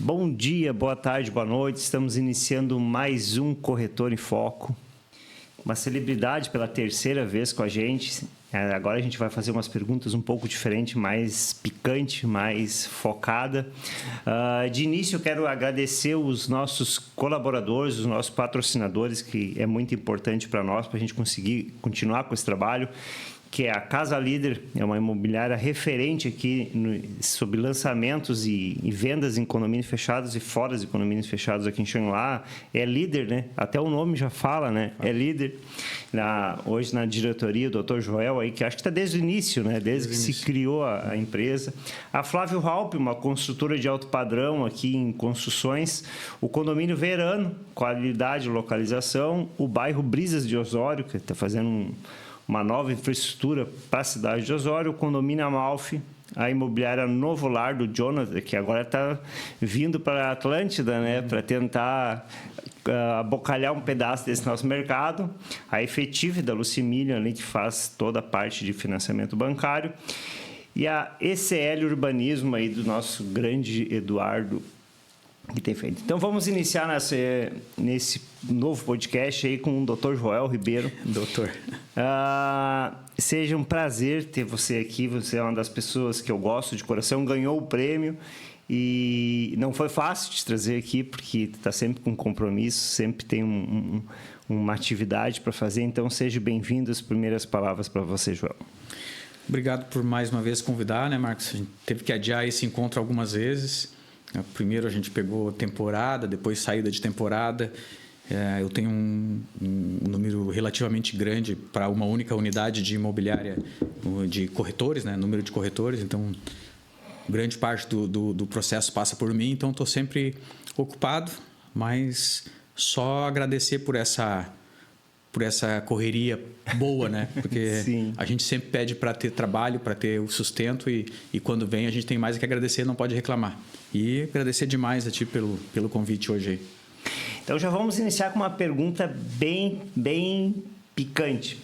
Bom dia, boa tarde, boa noite. Estamos iniciando mais um Corretor em Foco. Uma celebridade pela terceira vez com a gente. Agora a gente vai fazer umas perguntas um pouco diferentes, mais picante, mais focada. De início, eu quero agradecer os nossos colaboradores, os nossos patrocinadores, que é muito importante para nós, para a gente conseguir continuar com esse trabalho, que é a Casa Líder, é uma imobiliária referente aqui sobre lançamentos e vendas em condomínios fechados e fora de condomínios fechados aqui em Xangri-Lá. É líder, né? Até o nome já fala, né? É líder. Hoje na diretoria, o Dr. Joel, aí, que acho que está desde o início, né? Desde que se criou a empresa. A Flávio Halp, uma construtora de alto padrão aqui em construções. O condomínio Verano, qualidade, localização. O bairro Brisas de Osório, que está fazendo uma nova infraestrutura para a cidade de Osório, o condomínio Amalfi, a imobiliária Novo Lar do Jonathan, que agora está vindo para a Atlântida, né, para tentar abocalhar um pedaço desse nosso mercado. A Efetive da Lucimilian, ali, que faz toda a parte de financiamento bancário. E a ECL Urbanismo, aí, do nosso grande Eduardo, que tem feito. Então, vamos iniciar nesse novo podcast aí com o Dr. Joel Ribeiro. Doutor. Seja um prazer ter você aqui. Você é uma das pessoas que eu gosto de coração. Ganhou o prêmio e não foi fácil te trazer aqui, porque está sempre com compromisso, sempre tem uma atividade para fazer. Então, seja bem-vindo. As primeiras palavras para você, Joel. Obrigado por mais uma vez convidar, né, Marcos? A gente teve que adiar esse encontro algumas vezes. Primeiro a gente pegou temporada, depois saída de temporada. Eu tenho um número relativamente grande para uma única unidade de imobiliária de corretores, né? Número de corretores. Então, grande parte do processo passa por mim. Então, estou sempre ocupado, mas só agradecer por essa correria boa, né? Porque Sim. A gente sempre pede para ter trabalho, para ter o sustento e quando vem a gente tem mais que agradecer, não pode reclamar. E agradecer demais a ti pelo convite hoje aí. Então já vamos iniciar com uma pergunta bem picante.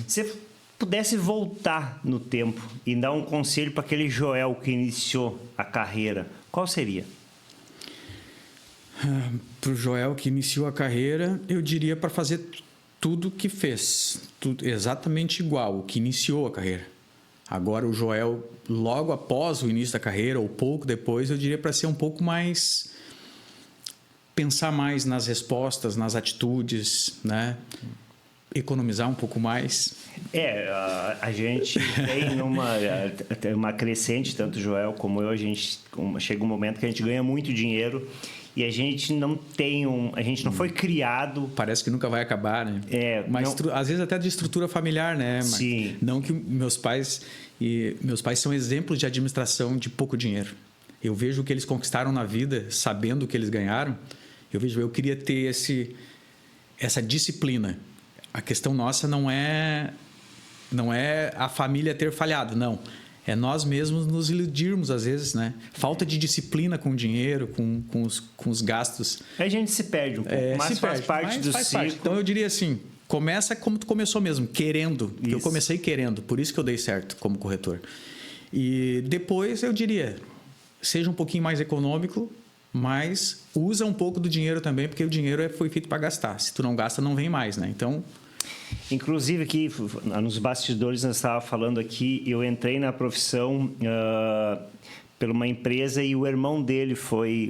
Se você pudesse voltar no tempo e dar um conselho para aquele Joel que iniciou a carreira, qual seria? Para o Joel que iniciou a carreira, eu diria para fazer tudo que fez, tudo exatamente igual, o que iniciou a carreira. Agora o Joel, logo após o início da carreira, ou pouco depois, eu diria para ser um pouco mais... pensar mais nas respostas, nas atitudes, né? Economizar um pouco mais. A gente tem uma crescente, tanto o Joel como eu, chega um momento que a gente ganha muito dinheiro e a gente não tem a gente não foi criado... Parece que nunca vai acabar, né? Mas às vezes até de estrutura familiar, né? Sim. Não que meus pais são exemplos de administração de pouco dinheiro. Eu vejo o que eles conquistaram na vida, sabendo o que eles ganharam. Eu queria ter essa disciplina. A questão nossa não é a família ter falhado, não. É nós mesmos nos iludirmos, às vezes, né? Falta de disciplina com o dinheiro, com os gastos. A gente se perde um pouco, mas faz parte do ciclo. Então, eu diria assim, começa como tu começou mesmo, querendo. Isso. Eu comecei querendo, por isso que eu dei certo como corretor. E depois, eu diria, seja um pouquinho mais econômico, mas usa um pouco do dinheiro também, porque o dinheiro foi feito para gastar. Se tu não gasta, não vem mais, né? Então... Inclusive, aqui nos bastidores, nós estávamos falando aqui, eu entrei na profissão por uma empresa e o irmão dele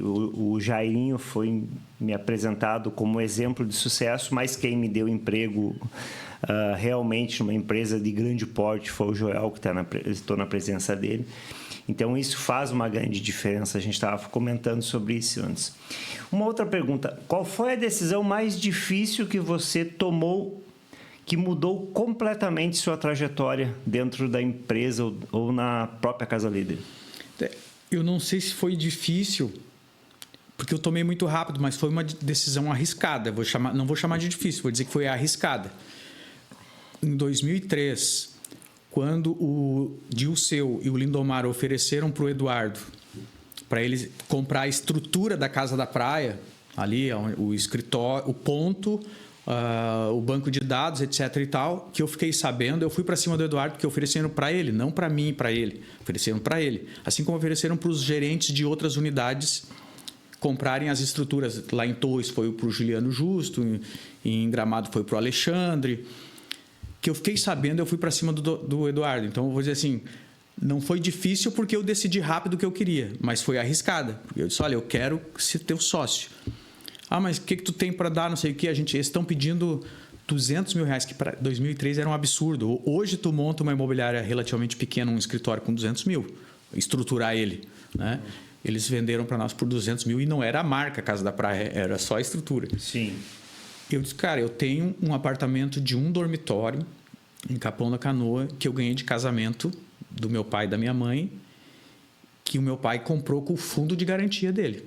o Jairinho, foi me apresentado como exemplo de sucesso, mas quem me deu emprego realmente numa empresa de grande porte foi o Joel, que estou na presença dele. Então, isso faz uma grande diferença. A gente estava comentando sobre isso antes. Uma outra pergunta. Qual foi a decisão mais difícil que você tomou que mudou completamente sua trajetória dentro da empresa ou na própria Casa Líder? Eu não sei se foi difícil, porque eu tomei muito rápido, mas foi uma decisão arriscada. Não vou chamar de difícil, vou dizer que foi arriscada. Em 2003... quando o Dilceu e o Lindomar ofereceram para o Eduardo para ele comprar a estrutura da Casa da Praia, ali o escritório, o ponto, o banco de dados, etc. e tal, que eu fiquei sabendo, eu fui para cima do Eduardo, porque ofereceram para ele, não para mim e para ele, ofereceram para ele. Assim como ofereceram para os gerentes de outras unidades comprarem as estruturas. Lá em Torres foi para o Juliano Justo, em Gramado foi para o Alexandre. Que eu fiquei sabendo, eu fui para cima do Eduardo. Então, eu vou dizer assim, não foi difícil porque eu decidi rápido o que eu queria, mas foi arriscada. Porque eu disse, olha, eu quero ser teu sócio. Ah, mas o que tu tem para dar, não sei o que. Eles estão pedindo R$200 mil, que para 2003 era um absurdo. Hoje tu monta uma imobiliária relativamente pequena, um escritório com 200 mil, estruturar ele, né? Eles venderam para nós por 200 mil e não era a marca Casa da Praia, era só a estrutura. Sim. Eu disse, cara, eu tenho um apartamento de um dormitório em Capão da Canoa que eu ganhei de casamento do meu pai e da minha mãe, que o meu pai comprou com o fundo de garantia dele.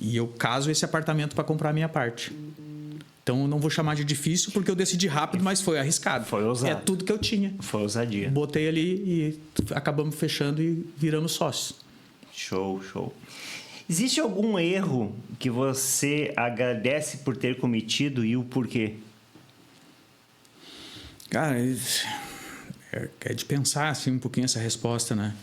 E eu caso esse apartamento para comprar a minha parte. Então, eu não vou chamar de difícil porque eu decidi rápido, mas foi arriscado. Foi ousado. É tudo que eu tinha. Foi ousadia. Botei ali e acabamos fechando e viramos sócios. Show, show. Existe algum erro que você agradece por ter cometido e o porquê? Cara, é de pensar assim, um pouquinho essa resposta, né?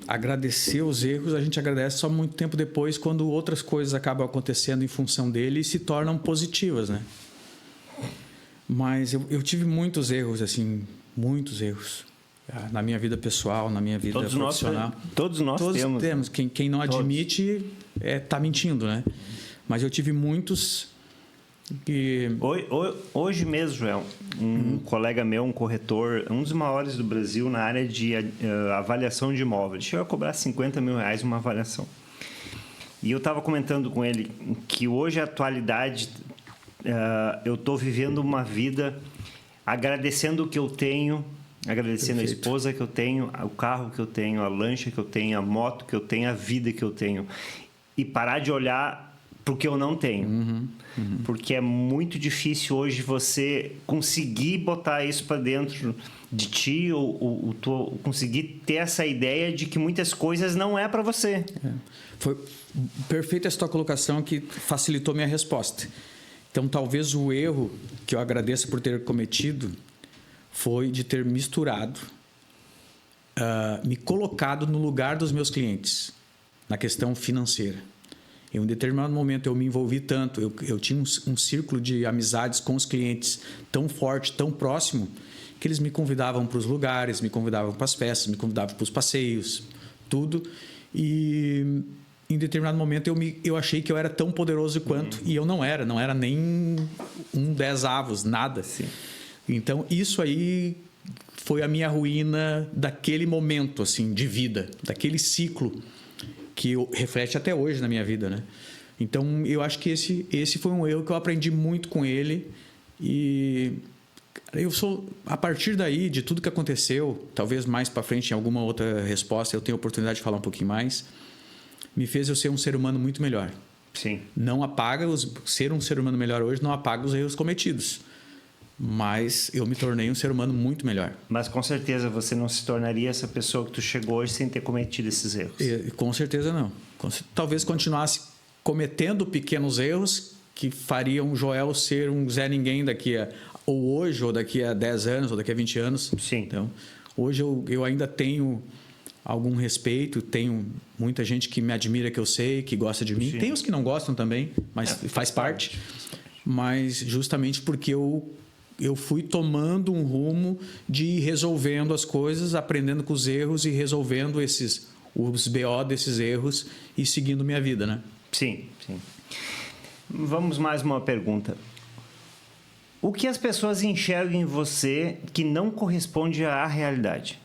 Agradecer os erros, a gente agradece só muito tempo depois, quando outras coisas acabam acontecendo em função dele e se tornam positivas, né? Mas eu tive muitos erros, muitos erros. Na minha vida pessoal, na minha vida profissional. Todos nós temos. Quem não admite está mentindo, né? Mas eu tive muitos que... Hoje mesmo, Joel, um colega meu, um corretor, um dos maiores do Brasil na área de avaliação de imóveis, chegou a cobrar R$50 mil uma avaliação. E eu estava comentando com ele que hoje, a atualidade, eu estou vivendo uma vida agradecendo o que eu tenho, agradecendo Perfeito. A esposa que eu tenho, o carro que eu tenho, a lancha que eu tenho, a moto que eu tenho, a vida que eu tenho. E parar de olhar para o que eu não tenho. Porque é muito difícil hoje você conseguir botar isso para dentro de ti ou conseguir ter essa ideia de que muitas coisas não é para você. Foi perfeita essa tua colocação que facilitou minha resposta. Então, talvez o erro que eu agradeço por ter cometido foi de ter misturado, me colocado no lugar dos meus clientes, na questão financeira. Em um determinado momento eu me envolvi tanto, eu tinha um círculo de amizades com os clientes tão forte, tão próximo, que eles me convidavam para os lugares, me convidavam para as festas, me convidavam para os passeios, tudo. E em determinado momento eu achei que eu era tão poderoso quanto, e eu não era nem um 10 avos, nada. Sim. Então, isso aí foi a minha ruína daquele momento assim, de vida, daquele ciclo que reflete até hoje na minha vida, né? Então, eu acho que esse foi um erro que eu aprendi muito com ele. E a partir daí, de tudo que aconteceu, talvez mais para frente, em alguma outra resposta, eu tenho a oportunidade de falar um pouquinho mais, me fez eu ser um ser humano muito melhor. Sim. Não apaga, ser um ser humano melhor hoje não apaga os erros cometidos. Mas eu me tornei um ser humano muito melhor. Mas com certeza você não se tornaria essa pessoa que tu chegou hoje sem ter cometido esses erros. Com certeza não. Talvez continuasse cometendo pequenos erros que fariam o Joel ser um Zé Ninguém ou hoje, ou daqui a 10 anos, ou daqui a 20 anos. Sim. Então, hoje eu ainda tenho algum respeito, tenho muita gente que me admira, que eu sei, que gosta de mim. Sim. Tem os que não gostam também, mas faz parte. Mas justamente porque eu fui tomando um rumo de ir resolvendo as coisas, aprendendo com os erros e resolvendo os BO desses erros e seguindo minha vida, né? Sim, sim. Vamos mais uma pergunta. O que as pessoas enxergam em você que não corresponde à realidade?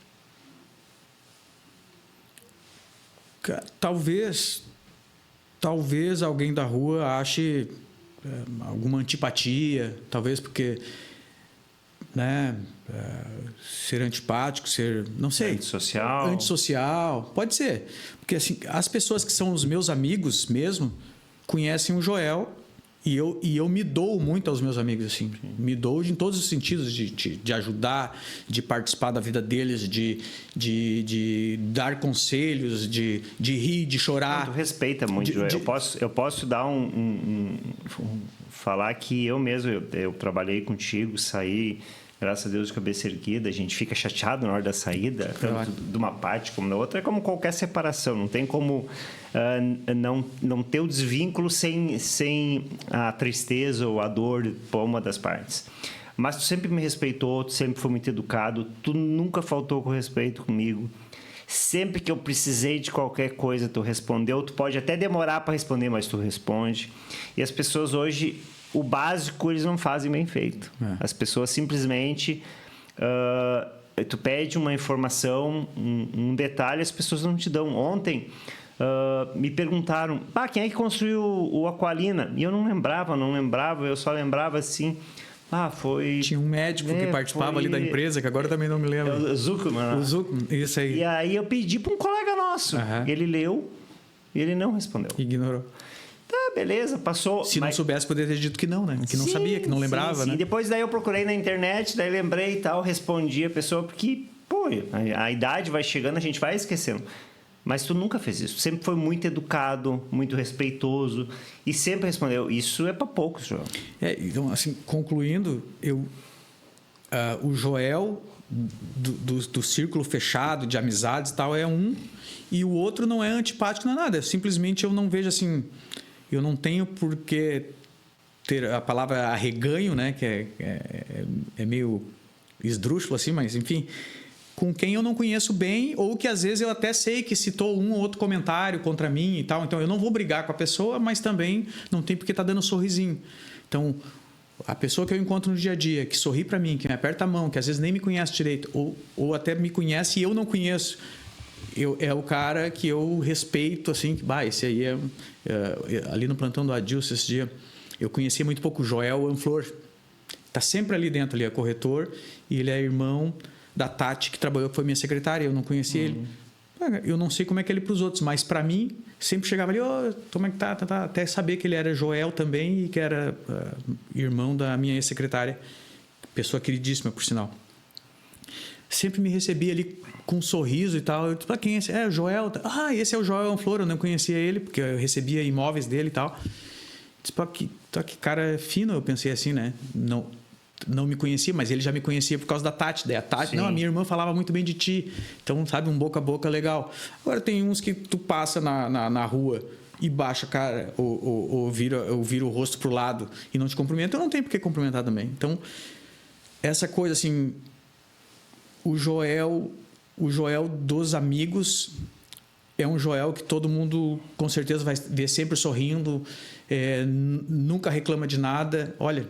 Talvez alguém da rua ache alguma antipatia, talvez porque... né? Ser antipático, não sei. Antissocial, pode ser. Porque assim, as pessoas que são os meus amigos mesmo conhecem o Joel e eu me dou muito aos meus amigos, assim. Me dou em todos os sentidos, de ajudar, de participar da vida deles, de dar conselhos, de rir, de chorar. Tu respeita muito, Joel. Eu posso dar falar que eu mesmo, eu trabalhei contigo, saí graças a Deus, de cabeça erguida. A gente fica chateado na hora da saída, tanto de uma parte como da outra. É como qualquer separação. Não tem como não ter o desvínculo sem a tristeza ou a dor para uma das partes. Mas tu sempre me respeitou, tu sempre foi muito educado, tu nunca faltou com respeito comigo. Sempre que eu precisei de qualquer coisa, tu respondeu. Tu pode até demorar para responder, mas tu responde. E as pessoas hoje, o básico, eles não fazem bem feito. As pessoas simplesmente... tu pede uma informação, um detalhe, as pessoas não te dão. Ontem, me perguntaram, quem é que construiu o Aqualina? E eu não lembrava, eu só lembrava assim... foi... Tinha um médico que participava ali da empresa, que agora também não me lembro. O Zuckerman. O Zuckerman, isso aí. E aí eu pedi para um colega nosso. Ele leu e ele não respondeu. Ignorou. Tá, beleza, passou. Se não soubesse, poderia ter dito que não, né? Que não sabia, que não lembrava, né? E depois daí eu procurei na internet, daí lembrei e tal, respondi a pessoa, porque, a idade vai chegando, a gente vai esquecendo. Mas tu nunca fez isso. Sempre foi muito educado, muito respeitoso e sempre respondeu. Isso é para poucos, João. Então, assim, concluindo, o Joel do círculo fechado de amizades e tal é um, e o outro não é antipático, não é nada. Simplesmente eu não vejo assim... Eu não tenho por que ter a palavra arreganho, né? Que é meio esdrúxulo assim, mas enfim... com quem eu não conheço bem ou que às vezes eu até sei que citou um ou outro comentário contra mim e tal. Então, eu não vou brigar com a pessoa, mas também não tem porque estar dando um sorrisinho. Então, a pessoa que eu encontro no dia a dia, que sorri para mim, que me aperta a mão, que às vezes nem me conhece direito ou até me conhece e eu não conheço, é o cara que eu respeito, assim, que, esse aí ali no plantão do Adilson esse dia, eu conhecia muito pouco o Joel Anflor. Está sempre ali dentro, ali é corretor e ele é irmão da Tati, que trabalhou, que foi minha secretária, eu não conhecia ele. Eu não sei como é que ele para os outros, mas para mim, sempre chegava ali, como é que tá? Até saber que ele era Joel também e que era irmão da minha ex-secretária, pessoa queridíssima, por sinal. Sempre me recebia ali com um sorriso e tal. Eu disse, quem é esse? É o Joel. Esse é o Joel Anflor, eu não conhecia ele, porque eu recebia imóveis dele e tal. Disse, que cara fino, eu pensei assim, né? Não me conhecia, mas ele já me conhecia por causa da Tati. Daí a Tati, a minha irmã falava muito bem de ti. Então, sabe, um boca a boca legal. Agora, tem uns que tu passa na rua e baixa a cara ou vira o rosto pro lado e não te cumprimenta, eu não tenho por que cumprimentar também. Então, essa coisa assim, o Joel dos amigos é um Joel que todo mundo com certeza vai ver sempre sorrindo, nunca reclama de nada. Olha,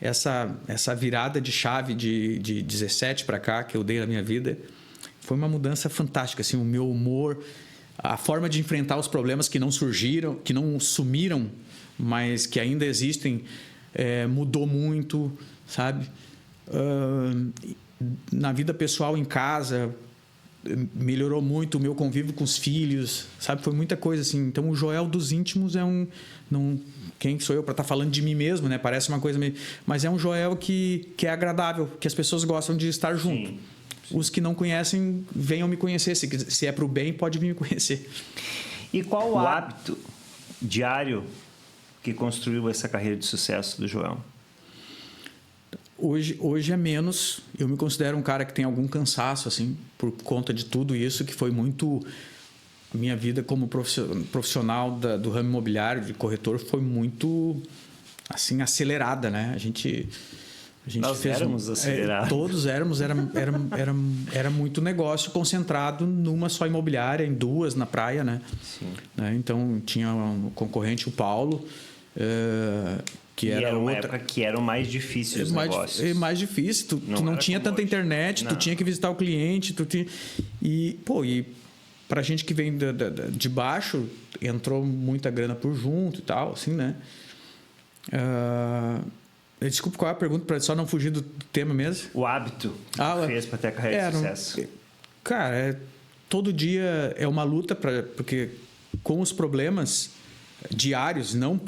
essa virada de chave de 17 para cá que eu dei na minha vida foi uma mudança fantástica, assim, o meu humor, a forma de enfrentar os problemas que não surgiram, que não sumiram, mas que ainda existem, mudou muito, sabe? Na vida pessoal em casa melhorou muito o meu convívio com os filhos, sabe? Foi muita coisa assim. Então o Joel dos íntimos quem sou eu para estar falando de mim mesmo, né? Parece uma coisa meio... Mas é um Joel que é agradável, que as pessoas gostam de estar junto. Sim. Os que não conhecem, venham me conhecer. Se é para o bem, pode vir me conhecer. E qual o hábito diário que construiu essa carreira de sucesso do Joel? Hoje é menos. Eu me considero um cara que tem algum cansaço, assim, por conta de tudo isso, que foi muito... Minha vida como profissional do ramo imobiliário, de corretor, foi muito, assim, acelerada, né? A gente Nós éramos acelerados. Todos éramos. Era muito negócio concentrado numa só imobiliária, em duas, na praia, né? Sim. Então, tinha um concorrente, o Paulo... que era uma época que eram mais difíceis os negócios. Mais difícil. Tu não tinha tanta internet, tu tinha que visitar o cliente. E pra gente que vem de baixo, entrou muita grana por junto e tal, assim, né? Desculpa, qual é a pergunta, para só não fugir do tema mesmo? O hábito que fez para ter a carreira de sucesso. Cara, todo dia é uma luta, porque com os problemas diários, não...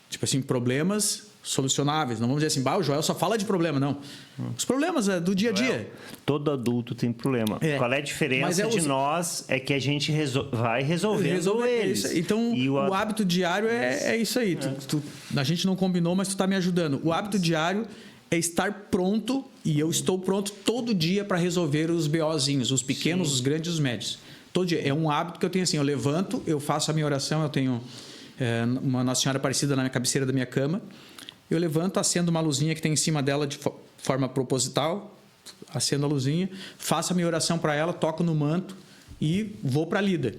Tipo assim, problemas solucionáveis. Não vamos dizer assim, o Joel só fala de problema, não. Os problemas do dia a dia. Todo adulto tem problema. Qual é a diferença de nós? É que a gente vai resolvendo eles. Então, o hábito diário é isso aí. A gente não combinou, mas tu está me ajudando. O hábito diário é estar pronto, e eu estou pronto todo dia para resolver os BOzinhos, os pequenos, Sim. os grandes e os médios. Todo dia. É um hábito que eu tenho assim, eu levanto, eu faço a minha oração, eu tenho uma Nossa Senhora Aparecida na cabeceira da minha cama, eu levanto, acendo uma luzinha que tem em cima dela de forma proposital, acendo a luzinha, faço a minha oração para ela, toco no manto e vou para a lida.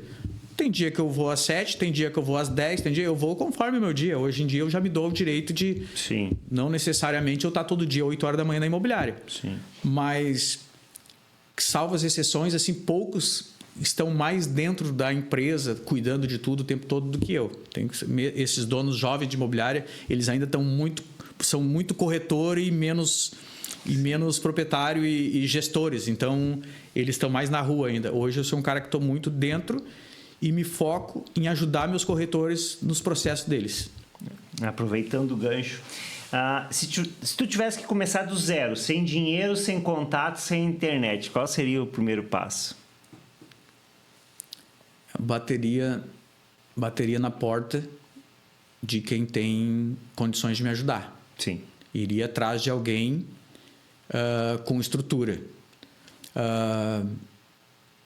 Tem dia que eu vou às 7, tem dia que eu vou às 10, tem dia que eu vou conforme o meu dia. Hoje em dia eu já me dou o direito de... Sim. Não necessariamente eu estar todo dia 8 horas da manhã na imobiliária. Sim. Mas, salvo as exceções, assim, poucos estão mais dentro da empresa, cuidando de tudo o tempo todo do que eu. Esses donos jovens de imobiliária, eles ainda são muito corretor e menos proprietário e gestores. Então, eles estão mais na rua ainda. Hoje eu sou um cara que estou muito dentro e me foco em ajudar meus corretores nos processos deles. Aproveitando o gancho, se tu tivesse que começar do zero, sem dinheiro, sem contato, sem internet, qual seria o primeiro passo? Bateria na porta de quem tem condições de me ajudar. Sim. Iria atrás de alguém com estrutura.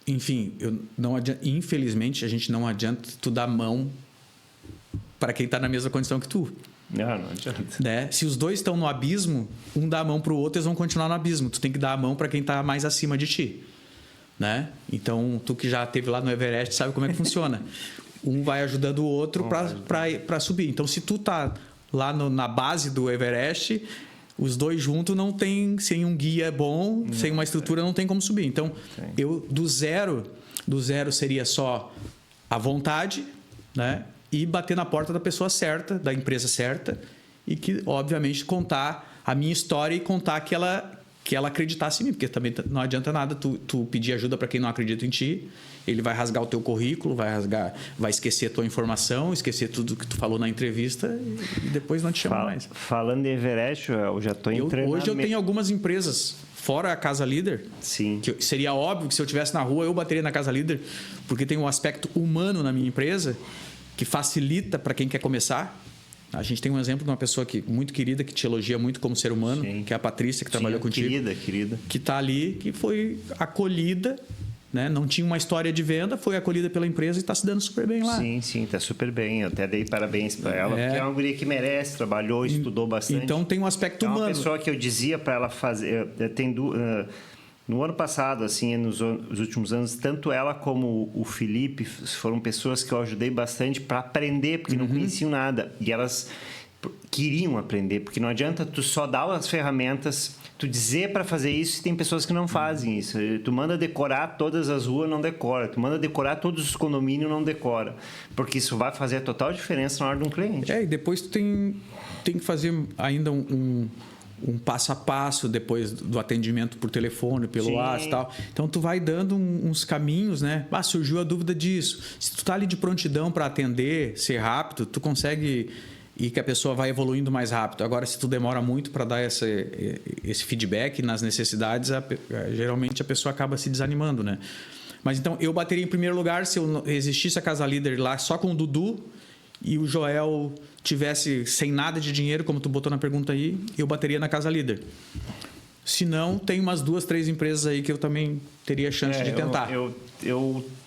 Enfim, infelizmente, a gente não adianta tu dar mão para quem está na mesma condição que tu. Não adianta. Né? Se os dois estão no abismo, um dá a mão para o outro, eles vão continuar no abismo. Tu tem que dar a mão para quem está mais acima de ti. Né? Então, tu que já esteve lá no Everest sabe como é que funciona. Um vai ajudando o outro para subir. Então, se tu tá lá na base do Everest, os dois juntos não tem, sem um guia bom, sem uma estrutura, não tem como subir. Então, eu do zero seria só a vontade, né? E bater na porta da pessoa certa, da empresa certa, e que, obviamente, contar a minha história e contar que ela acreditasse em mim, porque também não adianta nada tu pedir ajuda para quem não acredita em ti. Ele vai rasgar o teu currículo, vai esquecer a tua informação, esquecer tudo que tu falou na entrevista e depois não te chama mais. Falando em Everest, eu já estou entrando... Hoje eu tenho algumas empresas, fora a Casa Líder, Sim. Que seria óbvio que se eu estivesse na rua eu bateria na Casa Líder, porque tem um aspecto humano na minha empresa que facilita para quem quer começar. A gente tem um exemplo de uma pessoa muito querida, que te elogia muito como ser humano, Sim. que é a Patrícia, que trabalhou contigo. Querida. Que está ali, que foi acolhida, né? Não tinha uma história de venda, foi acolhida pela empresa e está se dando super bem lá. Sim, está super bem. Eu até dei parabéns para ela, porque é uma guria que merece, trabalhou, estudou bastante. Então tem um aspecto humano. É uma pessoa que eu dizia para ela fazer... No ano passado, assim, nos últimos anos, tanto ela como o Felipe foram pessoas que eu ajudei bastante para aprender, porque não conheciam nada. E elas queriam aprender, porque não adianta tu só dar as ferramentas, tu dizer para fazer isso, e tem pessoas que não fazem isso. Tu manda decorar todas as ruas, não decora. Tu manda decorar todos os condomínios, não decora. Porque isso vai fazer a total diferença na hora de um cliente. E depois tu tem que fazer ainda um passo a passo depois do atendimento por telefone, pelo WhatsApp e tal. Então, tu vai dando uns caminhos, né? Surgiu a dúvida disso. Se tu tá ali de prontidão para atender, ser rápido, tu consegue ir que a pessoa vai evoluindo mais rápido. Agora, se tu demora muito para dar esse feedback nas necessidades, geralmente a pessoa acaba se desanimando, né? Mas, então, eu bateria em primeiro lugar se eu existisse a Casa Líder lá só com o Dudu e o Joel tivesse sem nada de dinheiro, como tu botou na pergunta aí, eu bateria na Casa Líder. Se não, tem umas 2, 3 empresas aí que eu também teria chance de tentar. Eu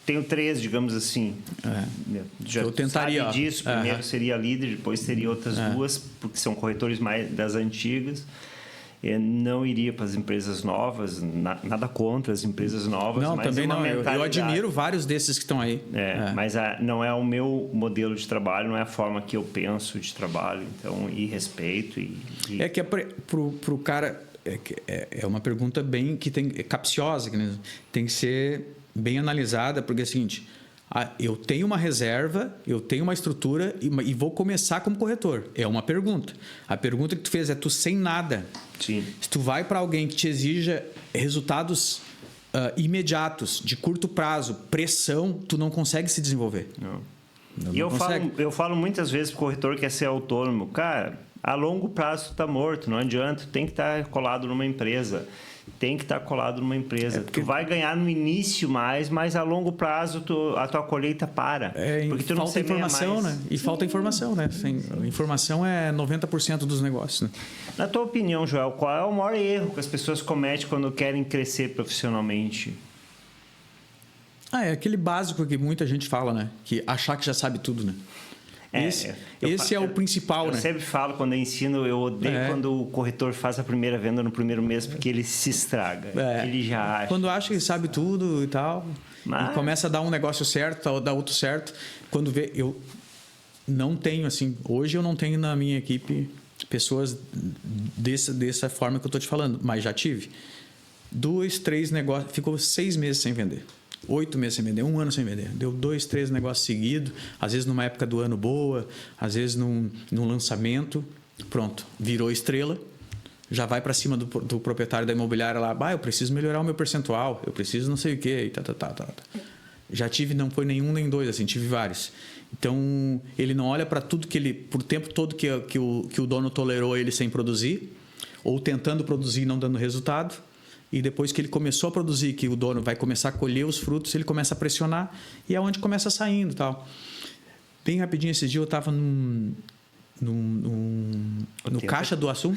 tenho 3, digamos assim. Já eu tentaria. Sabe disso. Primeiro seria a Líder, depois teria outras 2, porque são corretores mais das antigas. Eu não iria para as empresas novas, nada contra as empresas novas. Não, mas também não. Eu admiro vários desses que estão aí. Mas não é o meu modelo de trabalho, não é a forma que eu penso de trabalho. Então, e respeito. É que pro cara... É uma pergunta bem capciosa, que tem que ser bem analisada, porque é o seguinte... eu tenho uma reserva, eu tenho uma estrutura e vou começar como corretor. É uma pergunta. A pergunta que tu fez é tu sem nada. Sim. Se tu vai para alguém que te exija resultados imediatos, de curto prazo, pressão, tu não consegue se desenvolver. Não. E eu falo muitas vezes pro corretor que quer ser autônomo. Cara, a longo prazo tu tá morto, não adianta. Tu tem que estar colado numa empresa. tem que estar colado numa empresa. Tu vai ganhar no início mais, mas a longo prazo a tua colheita para. Porque tu falta informação, mais. Né? E falta informação, né? Informação é 90% dos negócios. Né? Na tua opinião, Joel, qual é o maior erro que as pessoas cometem quando querem crescer profissionalmente? É aquele básico que muita gente fala, né? Que achar que já sabe tudo, né? Esse é o principal, né? Eu sempre falo, quando eu ensino, eu odeio quando o corretor faz a primeira venda no primeiro mês, porque ele se estraga. Ele já acha. Quando acha que sabe tudo e tal, e começa a dar um negócio certo, dar outro certo. Quando vê, eu não tenho, assim, hoje eu não tenho na minha equipe pessoas dessa forma que eu estou te falando, mas já tive. 2, 3 negócios, ficou 6 meses sem vender. 8 meses sem vender, 1 ano sem vender. Deu 2, 3 negócios seguidos, às vezes numa época do ano boa, às vezes num lançamento. Pronto, virou estrela, já vai para cima do proprietário da imobiliária lá. Eu preciso melhorar o meu percentual, eu preciso não sei o quê. Já tive, não foi nenhum nem dois, assim, tive vários. Então, ele não olha para tudo que ele, por tempo todo que o dono tolerou ele sem produzir, ou tentando produzir e não dando resultado. E depois que ele começou a produzir, que o dono vai começar a colher os frutos, ele começa a pressionar e é onde começa saindo e tal. Bem rapidinho, esse dia eu estava no caixa do Assum.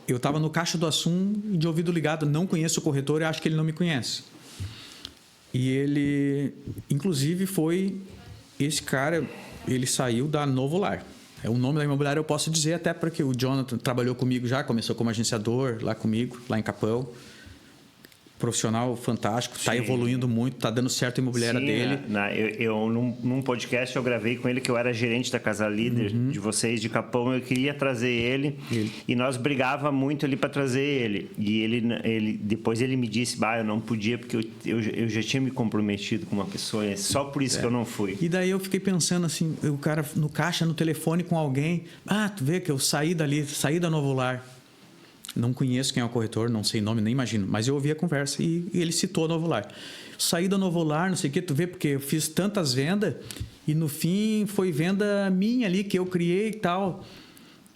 Eu estava no caixa do Assum de ouvido ligado, não conheço o corretor e acho que ele não me conhece. E ele, inclusive, esse cara, ele saiu da Novo Lar. O nome da imobiliária eu posso dizer, até porque o Jonathan trabalhou comigo já, começou como agenciador lá comigo, lá em Capão. Profissional fantástico, está evoluindo muito, está dando certo a imobiliária dele. Num podcast eu gravei com ele, que eu era gerente da Casa Líder de vocês, de Capão. Eu queria trazer ele. E nós brigava muito ali para trazer ele. E depois ele me disse, eu não podia, porque eu já tinha me comprometido com uma pessoa, é só por isso que eu não fui. E daí eu fiquei pensando assim, o cara no caixa, no telefone com alguém, tu vê que eu saí da Novo Lar. Não conheço quem é o corretor, não sei nome, nem imagino. Mas eu ouvi a conversa e ele citou a Novo Lar. Saí da Novo Lar, não sei o que, tu vê, porque eu fiz tantas vendas e no fim foi venda minha ali, que eu criei e tal.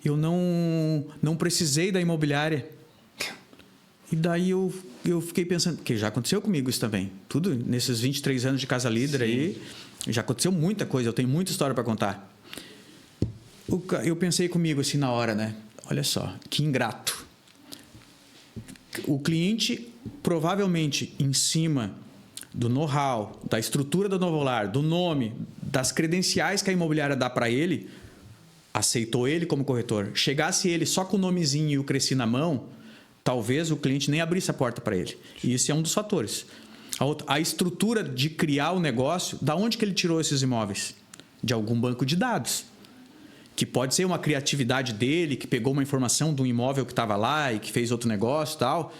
Eu não precisei da imobiliária. E daí eu fiquei pensando, porque já aconteceu comigo isso também. Tudo nesses 23 anos de Casa Líder aí, já aconteceu muita coisa, eu tenho muita história para contar. Eu pensei comigo assim na hora, né? Olha só, que ingrato. O cliente, provavelmente, em cima do know-how, da estrutura do Novo Lar, do nome, das credenciais que a imobiliária dá para ele, aceitou ele como corretor. Chegasse ele só com o nomezinho e o Cresci na mão, talvez o cliente nem abrisse a porta para ele. E esse é um dos fatores. A estrutura de criar o negócio, da onde que ele tirou esses imóveis? De algum banco de dados. Que pode ser uma criatividade dele, que pegou uma informação de um imóvel que estava lá e que fez outro negócio e tal,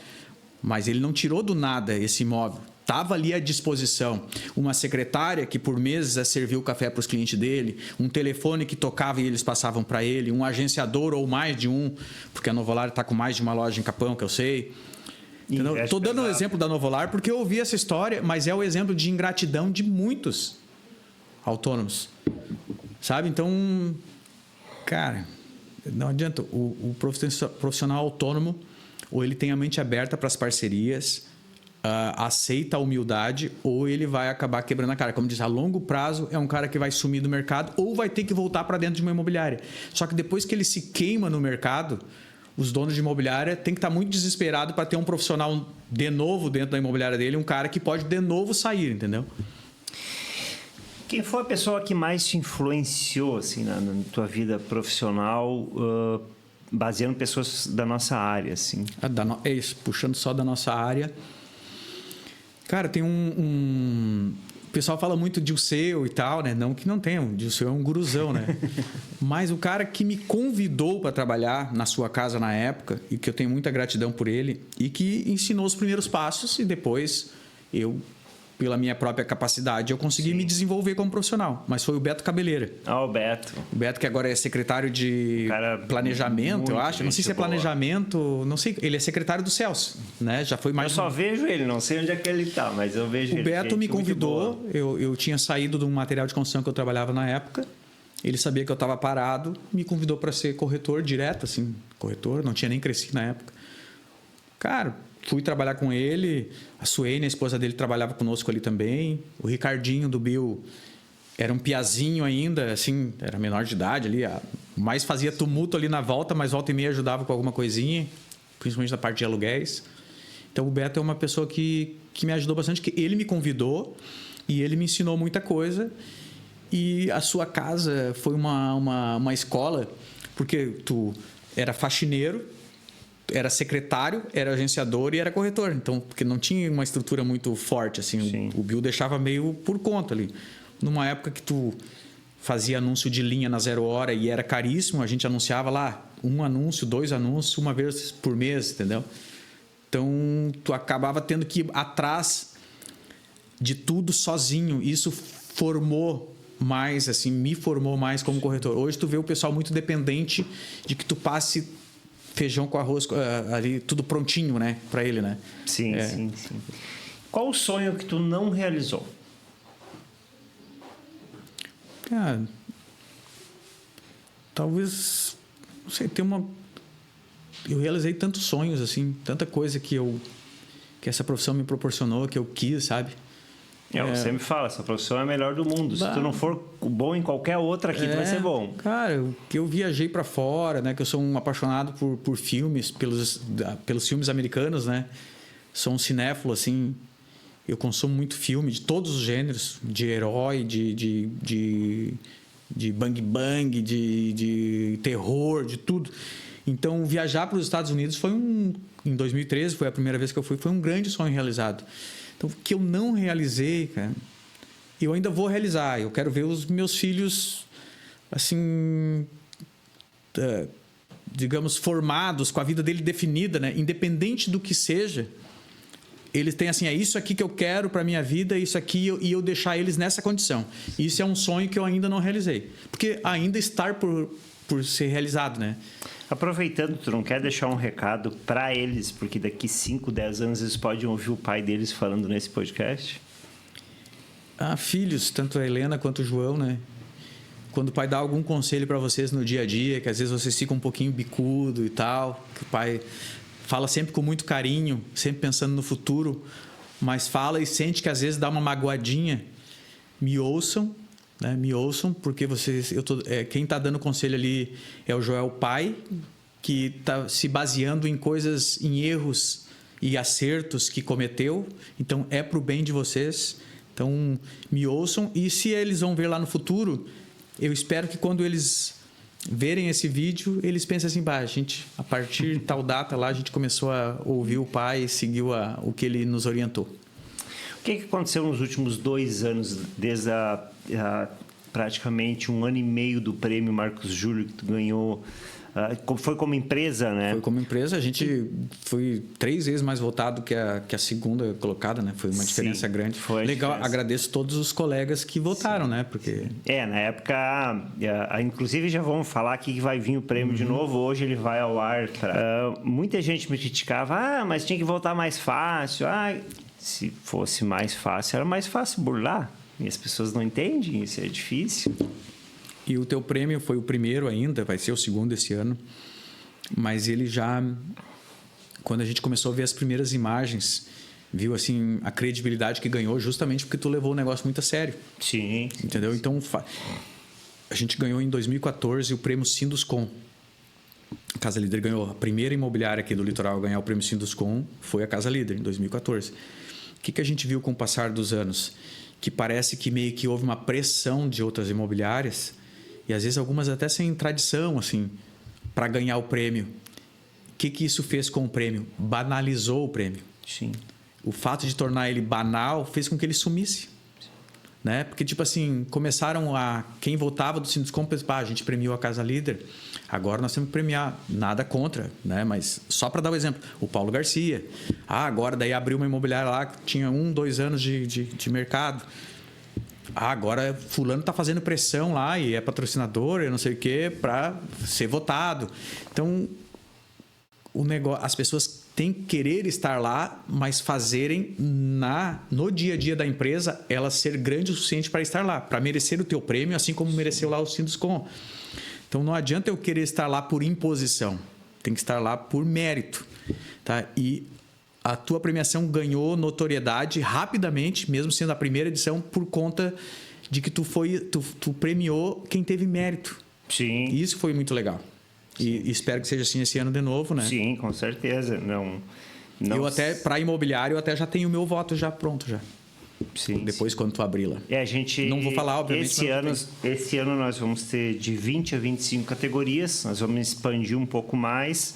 mas ele não tirou do nada esse imóvel. Estava ali à disposição. Uma secretária que por meses serviu o café para os clientes dele, um telefone que tocava e eles passavam para ele, um agenciador ou mais de um, porque a Novo Lar está com mais de uma loja em Capão, que eu sei. Estou dando o exemplo da Novo Lar porque eu ouvi essa história, mas é o exemplo de ingratidão de muitos autônomos. Sabe? Então... Cara, não adianta. O profissional autônomo, ou ele tem a mente aberta para as parcerias, aceita a humildade, ou ele vai acabar quebrando a cara. Como diz, a longo prazo é um cara que vai sumir do mercado ou vai ter que voltar para dentro de uma imobiliária. Só que depois que ele se queima no mercado, os donos de imobiliária têm que estar muito desesperados para ter um profissional de novo dentro da imobiliária dele, um cara que pode de novo sair, entendeu? Quem foi a pessoa que mais te influenciou assim, na tua vida profissional, baseando pessoas da nossa área? Assim? É isso, puxando só da nossa área. Cara, tem o pessoal fala muito de Dilceu e tal, né? Não que não tenha, o Dilceu é um guruzão, né? Mas o cara que me convidou para trabalhar na sua casa na época, e que eu tenho muita gratidão por ele, e que ensinou os primeiros passos, e depois eu... pela minha própria capacidade, eu consegui me desenvolver como profissional. Mas foi o Beto Cabeleira. O Beto. O Beto, que agora é secretário de planejamento, eu acho. Não sei se é planejamento, não sei. Ele é secretário do Celso, né? Já foi mais. Eu só vejo ele, não sei onde é que ele está, mas eu vejo ele. O Beto me convidou, eu tinha saído de um material de construção que eu trabalhava na época. Ele sabia que eu estava parado, me convidou para ser corretor direto, assim, corretor, não tinha nem crescido na época. Cara, fui trabalhar com ele, a Suene, a esposa dele, trabalhava conosco ali também. O Ricardinho do Bill era um piazinho ainda, assim, era menor de idade ali, mais fazia tumulto ali na volta, mas volta e meia ajudava com alguma coisinha, principalmente na parte de aluguéis. Então o Beto é uma pessoa que me ajudou bastante, que ele me convidou e ele me ensinou muita coisa. E a sua casa foi uma escola, porque tu era faxineiro, era secretário, era agenciador e era corretor. Então, porque não tinha uma estrutura muito forte, assim, o Bill deixava meio por conta ali. Numa época que tu fazia anúncio de linha na 0 hora e era caríssimo, a gente anunciava lá 1 anúncio, 2 anúncios, uma vez por mês, entendeu? Então, tu acabava tendo que ir atrás de tudo sozinho. Isso formou mais, assim, me formou mais como corretor. Hoje tu vê o pessoal muito dependente de que tu passe feijão com arroz ali, tudo prontinho, né? Para ele, né? Sim. Qual o sonho que tu não realizou? Cara, talvez, não sei, eu realizei tantos sonhos, assim, tanta coisa que essa profissão me proporcionou, que eu quis, sabe? Você me fala, essa profissão é a melhor do mundo. Se tu não for bom em qualquer outra aqui, tu vai ser bom. Cara, que eu viajei para fora, né? Que eu sou um apaixonado por filmes, pelos filmes americanos, né? Sou um cinéfilo, assim. Eu consumo muito filme de todos os gêneros, de herói, de bang bang, de terror, de tudo. Então, viajar para os Estados Unidos em 2013, foi a primeira vez que eu fui, foi um grande sonho realizado. Então, o que eu não realizei, cara, eu ainda vou realizar. Eu quero ver os meus filhos, assim, digamos, formados, com a vida dele definida, né? Independente do que seja, eles têm assim, é isso aqui que eu quero para minha vida, isso aqui, e eu deixar eles nessa condição. Isso é um sonho que eu ainda não realizei. Porque ainda está por ser realizado, né? Aproveitando, tu não quer deixar um recado para eles, porque daqui 5, 10 anos eles podem ouvir o pai deles falando nesse podcast? Filhos, tanto a Helena quanto o João, né? Quando o pai dá algum conselho para vocês no dia a dia, que às vezes vocês ficam um pouquinho bicudo e tal, que o pai fala sempre com muito carinho, sempre pensando no futuro, mas fala e sente que às vezes dá uma magoadinha, me ouçam, né? Me ouçam, porque quem está dando conselho ali é o Joel pai, que está se baseando em coisas, em erros e acertos que cometeu. Então é para o bem de vocês. Então me ouçam, e se eles vão ver lá no futuro, eu espero que quando eles verem esse vídeo, eles pensem assim, a partir de tal data lá, a gente começou a ouvir o pai e seguiu o que ele nos orientou. O que aconteceu nos últimos 2 anos, desde praticamente 1 ano e meio do prêmio Marcos Júlio que tu ganhou? Foi como empresa, né? Foi como empresa. A gente foi 3 vezes mais votado que a segunda colocada, né? Foi uma diferença grande. Foi legal. Diferença. Agradeço todos os colegas que votaram, né? Porque na época, inclusive já vamos falar aqui que vai vir o prêmio de novo. Hoje ele vai ao ar. Muita gente me criticava, mas tinha que votar mais fácil. Se fosse mais fácil, era mais fácil burlar. E as pessoas não entendem, isso é difícil. E o teu prêmio foi o primeiro ainda, vai ser o segundo esse ano. Mas ele já... Quando a gente começou a ver as primeiras imagens, viu assim a credibilidade que ganhou, justamente porque tu levou o negócio muito a sério. Sim. Entendeu? Então, a gente ganhou em 2014 o prêmio Sinduscom. A Casa Líder ganhou. A primeira imobiliária aqui do litoral a ganhar o prêmio Sinduscom foi a Casa Líder, em 2014. O que a gente viu com o passar dos anos? Que parece que meio que houve uma pressão de outras imobiliárias, e às vezes algumas até sem tradição, assim, para ganhar o prêmio. O que isso fez com o prêmio? Banalizou o prêmio. Sim. O fato de tornar ele banal fez com que ele sumisse. Né? Porque, tipo assim, começaram quem votava do Sinduscom, a gente premiou a Casa Líder, agora nós temos que premiar. Nada contra, né? Mas só para dar um exemplo, o Paulo Garcia. Agora daí abriu uma imobiliária lá que tinha 1, 2 anos de mercado. Agora fulano está fazendo pressão lá e é patrocinador e não sei o quê para ser votado. Então, as pessoas têm que querer estar lá, mas fazerem no dia a dia da empresa ela ser grande o suficiente para estar lá, para merecer o teu prêmio, assim como mereceu lá o Sinduscom. Então, não adianta eu querer estar lá por imposição. Tem que estar lá por mérito. Tá? E a tua premiação ganhou notoriedade rapidamente, mesmo sendo a primeira edição, por conta de que tu premiou quem teve mérito. Sim. E isso foi muito legal. E espero que seja assim esse ano de novo, né? Sim, com certeza. Não... Eu até, para imobiliário, eu até já tenho o meu voto já pronto já. Sim, depois quando tu abrir lá. A gente, não vou falar, obviamente. Esse ano nós vamos ter de 20 a 25 categorias. Nós vamos expandir um pouco mais.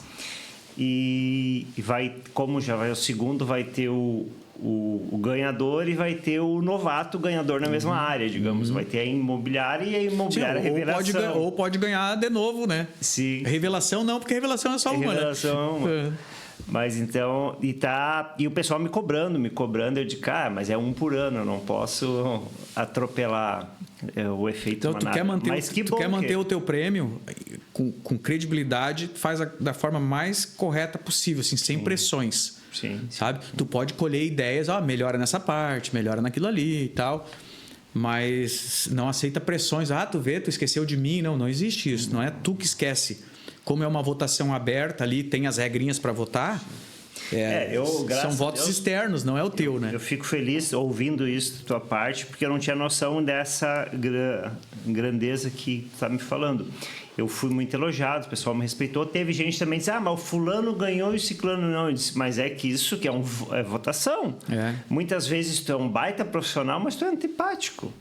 E vai, como já vai o segundo, vai ter o ganhador e vai ter o novato ganhador na mesma área, digamos. Vai ter a imobiliária e a imobiliária revelação. Ou pode ganhar de novo, né? Sim. Revelação não, porque revelação é só uma, revelação, né? Mas então, e o pessoal me cobrando, eu digo, mas é um por ano, eu não posso atropelar o efeito então, manada. Tu quer manter o teu prêmio com credibilidade, faz da forma mais correta possível, assim, sem pressões. Sim. Sabe? Tu pode colher ideias, melhora nessa parte, melhora naquilo ali e tal, mas não aceita pressões. Tu esqueceu de mim. Não existe isso, não é tu que esquece. Como é uma votação aberta ali, tem as regrinhas para votar, são votos externos, não é o teu, né? Eu fico feliz ouvindo isso da tua parte, porque eu não tinha noção dessa grandeza que tu está me falando. Eu fui muito elogiado, o pessoal me respeitou. Teve gente também que disse, mas o fulano ganhou e o ciclano não. Eu disse, mas é que isso que é votação. Muitas vezes tu é um baita profissional, mas tu é antipático.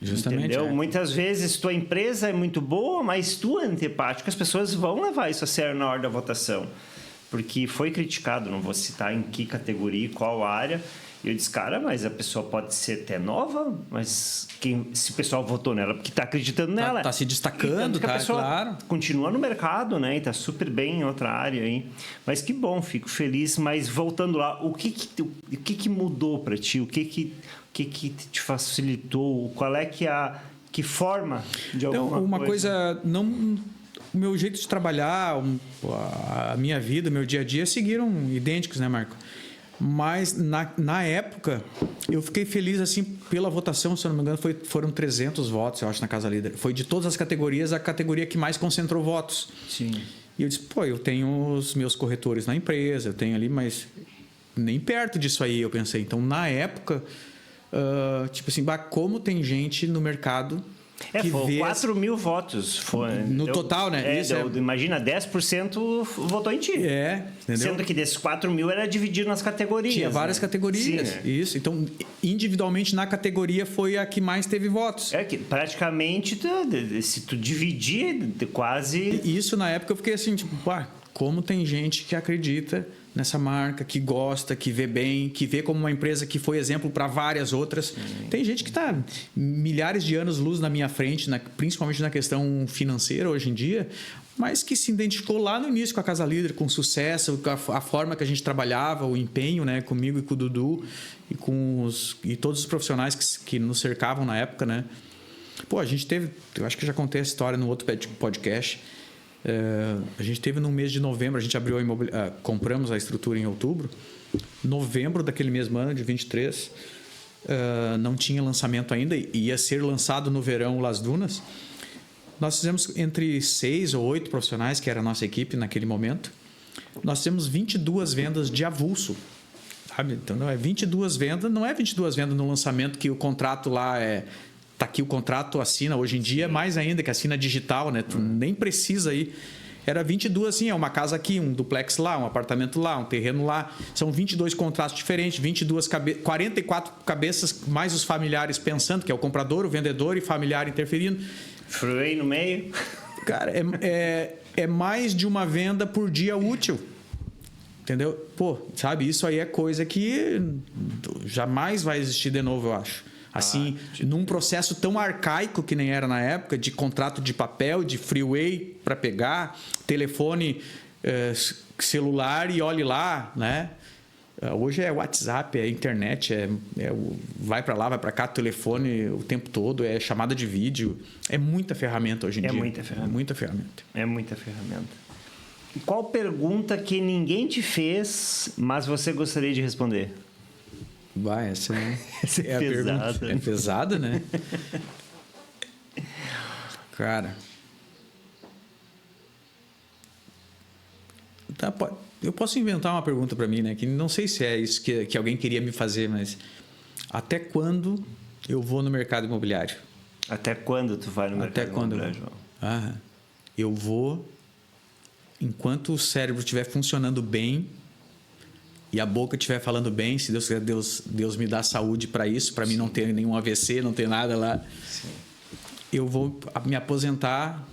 Justamente. Entendeu? Muitas vezes tua empresa é muito boa, mas tu é antipático. As pessoas vão levar isso a sério na hora da votação. Porque foi criticado, não vou citar em que categoria e qual área. E eu disse, mas a pessoa pode ser até nova, mas se o pessoal votou nela porque está acreditando nela. Está se destacando, a pessoa claro. Continua no mercado, né? E está super bem em outra área aí. Mas que bom, fico feliz. Mas voltando lá, o que mudou para ti? O que te facilitou? Qual é que forma de alguma coisa? O meu jeito de trabalhar, a minha vida, o meu dia a dia seguiram idênticos, né, Marco? Mas na época eu fiquei feliz assim pela votação, se eu não me engano foram 300 votos, eu acho, na Casa Líder. Foi de todas as categorias a categoria que mais concentrou votos. Sim. E eu disse, eu tenho os meus corretores na empresa, eu tenho ali, mas nem perto disso aí, eu pensei. Então, na época, tipo assim, como tem gente no mercado que foi 4 mil votos. No total, né? Imagina, 10% votou em ti. Entendeu? Sendo que desses 4 mil era dividido nas categorias. Tinha várias categorias. Sim, Isso. Então, individualmente, na categoria foi a que mais teve votos. Que praticamente, se tu dividir, quase... Isso, na época, eu fiquei assim, tipo, como tem gente que acredita nessa marca, que gosta, que vê bem, que vê como uma empresa que foi exemplo para várias outras. Tem gente que está milhares de anos luz na minha frente, principalmente na questão financeira hoje em dia, mas que se identificou lá no início com a Casa Líder, com sucesso, com a forma que a gente trabalhava, o empenho, né, comigo e com o Dudu e todos os profissionais que nos cercavam na época, né? A gente teve, eu acho que já contei essa história no outro podcast. A gente teve no mês de novembro, a gente abriu compramos a estrutura em outubro. Novembro daquele mesmo ano, de 23, não tinha lançamento ainda, ia ser lançado no verão Las Dunas. Nós fizemos entre 6 ou 8 profissionais, que era a nossa equipe naquele momento. Nós fizemos 22 vendas de avulso. Sabe? Então, não é 22 vendas no lançamento que o contrato lá tá aqui o contrato, assina. Hoje em dia, mais ainda, que assina digital, né? Tu nem precisa ir. Era 22, assim, é uma casa aqui, um duplex lá, um apartamento lá, um terreno lá. São 22 contratos diferentes, 44 cabeças, mais os familiares pensando, que é o comprador, o vendedor e familiar interferindo. Freeway no meio. Cara, é mais de uma venda por dia útil. Entendeu? Sabe? Isso aí é coisa que jamais vai existir de novo, eu acho. Assim, num processo tão arcaico que nem era na época, de contrato de papel, de freeway para pegar, telefone celular e olhe lá, né? Hoje é WhatsApp, é internet, vai para lá, vai para cá, telefone o tempo todo, é chamada de vídeo. É muita ferramenta hoje em dia. É muita ferramenta. E qual pergunta que ninguém te fez, mas você gostaria de responder? Essa é a pergunta. É pesada, né? Cara. Eu posso inventar uma pergunta para mim, né? Que não sei se é isso que alguém queria me fazer, mas até quando eu vou no mercado imobiliário? Até quando tu vai no mercado imobiliário, João? Eu vou enquanto o cérebro estiver funcionando bem e a boca estiver falando bem. Se Deus quiser, Deus me dá saúde para isso, para mim não ter nenhum AVC, não ter nada lá. Sim. Eu vou me aposentar,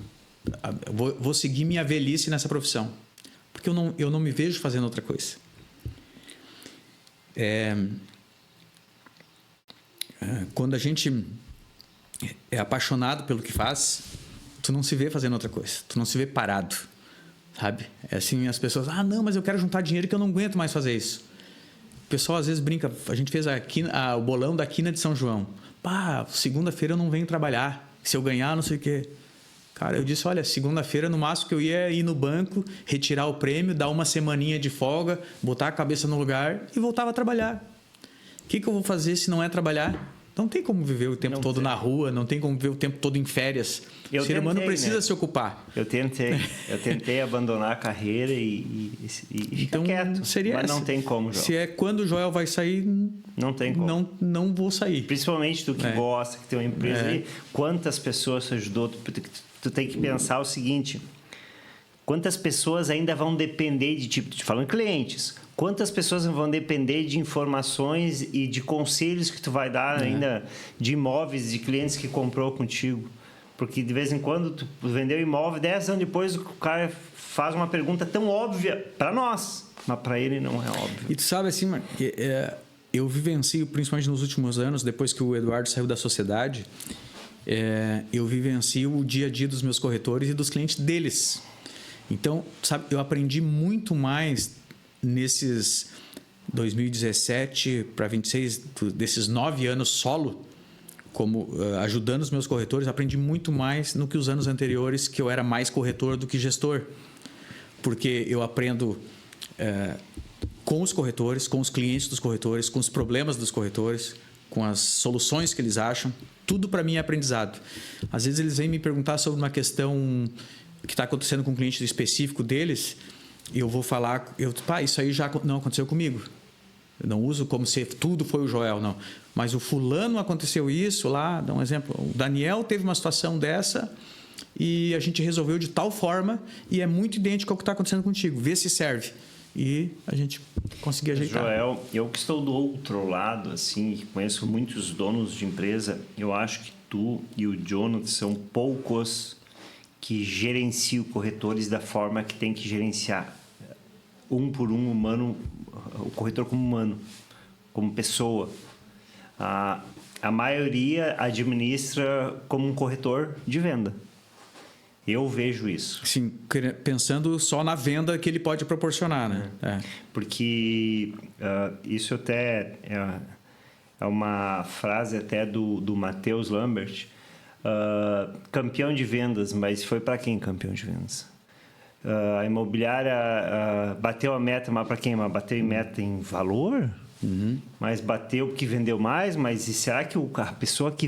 vou seguir minha velhice nessa profissão, porque eu não me vejo fazendo outra coisa. Quando a gente é apaixonado pelo que faz, tu não se vê fazendo outra coisa, tu não se vê parado, sabe? É assim, as pessoas, não, mas eu quero juntar dinheiro que eu não aguento mais fazer isso. O pessoal às vezes brinca, a gente fez o bolão da quina de São João. Segunda-feira eu não venho trabalhar, se eu ganhar não sei o quê. Cara, eu disse, olha, segunda-feira no máximo que eu ia ir no banco, retirar o prêmio, dar uma semaninha de folga, botar a cabeça no lugar e voltava a trabalhar. O que eu vou fazer se não é trabalhar? Não tem como viver o tempo todo na rua, não tem como viver o tempo todo em férias. O ser humano precisa se ocupar. Eu tentei abandonar a carreira e ficar quieto, mas não tem como, João. Se é quando o Joel vai sair, não tem como. Não vou sair. Principalmente tu que gosta, que tem uma empresa ali, quantas pessoas você ajudou? Tu tem que pensar o seguinte, quantas pessoas ainda vão depender de te falando clientes, quantas pessoas vão depender de informações e de conselhos que tu vai dar ainda de imóveis, de clientes que comprou contigo. Porque de vez em quando tu vendeu imóvel, 10 anos depois o cara faz uma pergunta tão óbvia para nós, mas para ele não é óbvio. E tu sabe assim, eu vivencio, principalmente nos últimos anos, depois que o Eduardo saiu da sociedade, eu vivencio o dia a dia dos meus corretores e dos clientes deles. Então, sabe, eu aprendi muito mais nesses 2017 para 26, desses 9 anos solo, como ajudando os meus corretores, aprendi muito mais no que os anos anteriores, que eu era mais corretor do que gestor. Porque eu aprendo com os corretores, com os clientes dos corretores, com os problemas dos corretores, com as soluções que eles acham. Tudo para mim é aprendizado. Às vezes eles vêm me perguntar sobre uma questão que está acontecendo com um cliente específico deles, e eu vou falar, isso aí já não aconteceu comigo. Eu não uso como se tudo foi o Joel, não. Mas o fulano aconteceu isso lá, dá um exemplo. O Daniel teve uma situação dessa e a gente resolveu de tal forma e é muito idêntico ao que está acontecendo contigo. Vê se serve. E a gente conseguiu ajeitar. Joel, eu que estou do outro lado, assim, conheço muitos donos de empresa, eu acho que tu e o Jonathan são poucos que gerenciam corretores da forma que tem que gerenciar. Um por um, humano, o corretor como humano, como pessoa. A maioria administra como um corretor de venda. Eu vejo isso. Sim, pensando só na venda que ele pode proporcionar, né? Porque isso até é uma frase até do Matheus Lambert, campeão de vendas, mas foi para quem campeão de vendas? A imobiliária bateu a meta, mas para quem? Mas bateu em meta em valor? Mas bateu porque vendeu mais, mas será que a pessoa que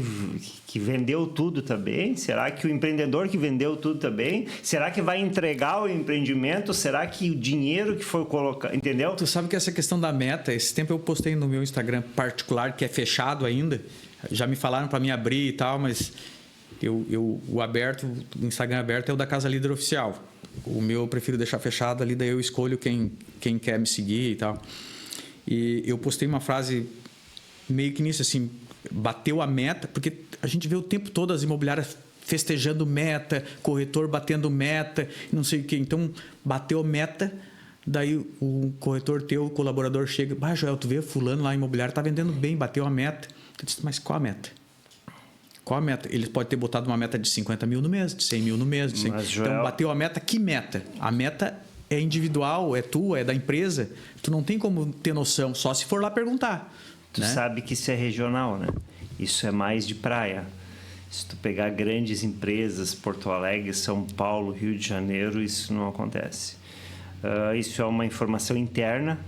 vendeu tudo está bem? Será que o empreendedor que vendeu tudo está bem? Será que vai entregar o empreendimento? Será que o dinheiro que foi colocado, entendeu? Tu sabe que essa questão da meta, esse tempo eu postei no meu Instagram particular, que é fechado ainda, já me falaram para mim abrir e tal, mas o Instagram aberto é o da Casa Líder Oficial. O meu eu prefiro deixar fechado ali, daí eu escolho quem quer me seguir e tal. E eu postei uma frase meio que nisso, assim, bateu a meta, porque a gente vê o tempo todo as imobiliárias festejando meta, corretor batendo meta, não sei o quê. Então, bateu a meta, daí o corretor teu, o colaborador chega, Joel, tu vê, fulano lá, imobiliário, tá vendendo bem, bateu a meta. Eu disse, mas qual a meta? Qual a meta? Eles podem ter botado uma meta de 50 mil no mês, de 100 mil no mês. Mas, Joel... Então, bateu a meta, que meta? A meta é individual, é tua, é da empresa. Tu não tem como ter noção, só se for lá perguntar. Tu sabe que isso é regional, né? Isso é mais de praia. Se tu pegar grandes empresas, Porto Alegre, São Paulo, Rio de Janeiro, isso não acontece. Isso é uma informação interna,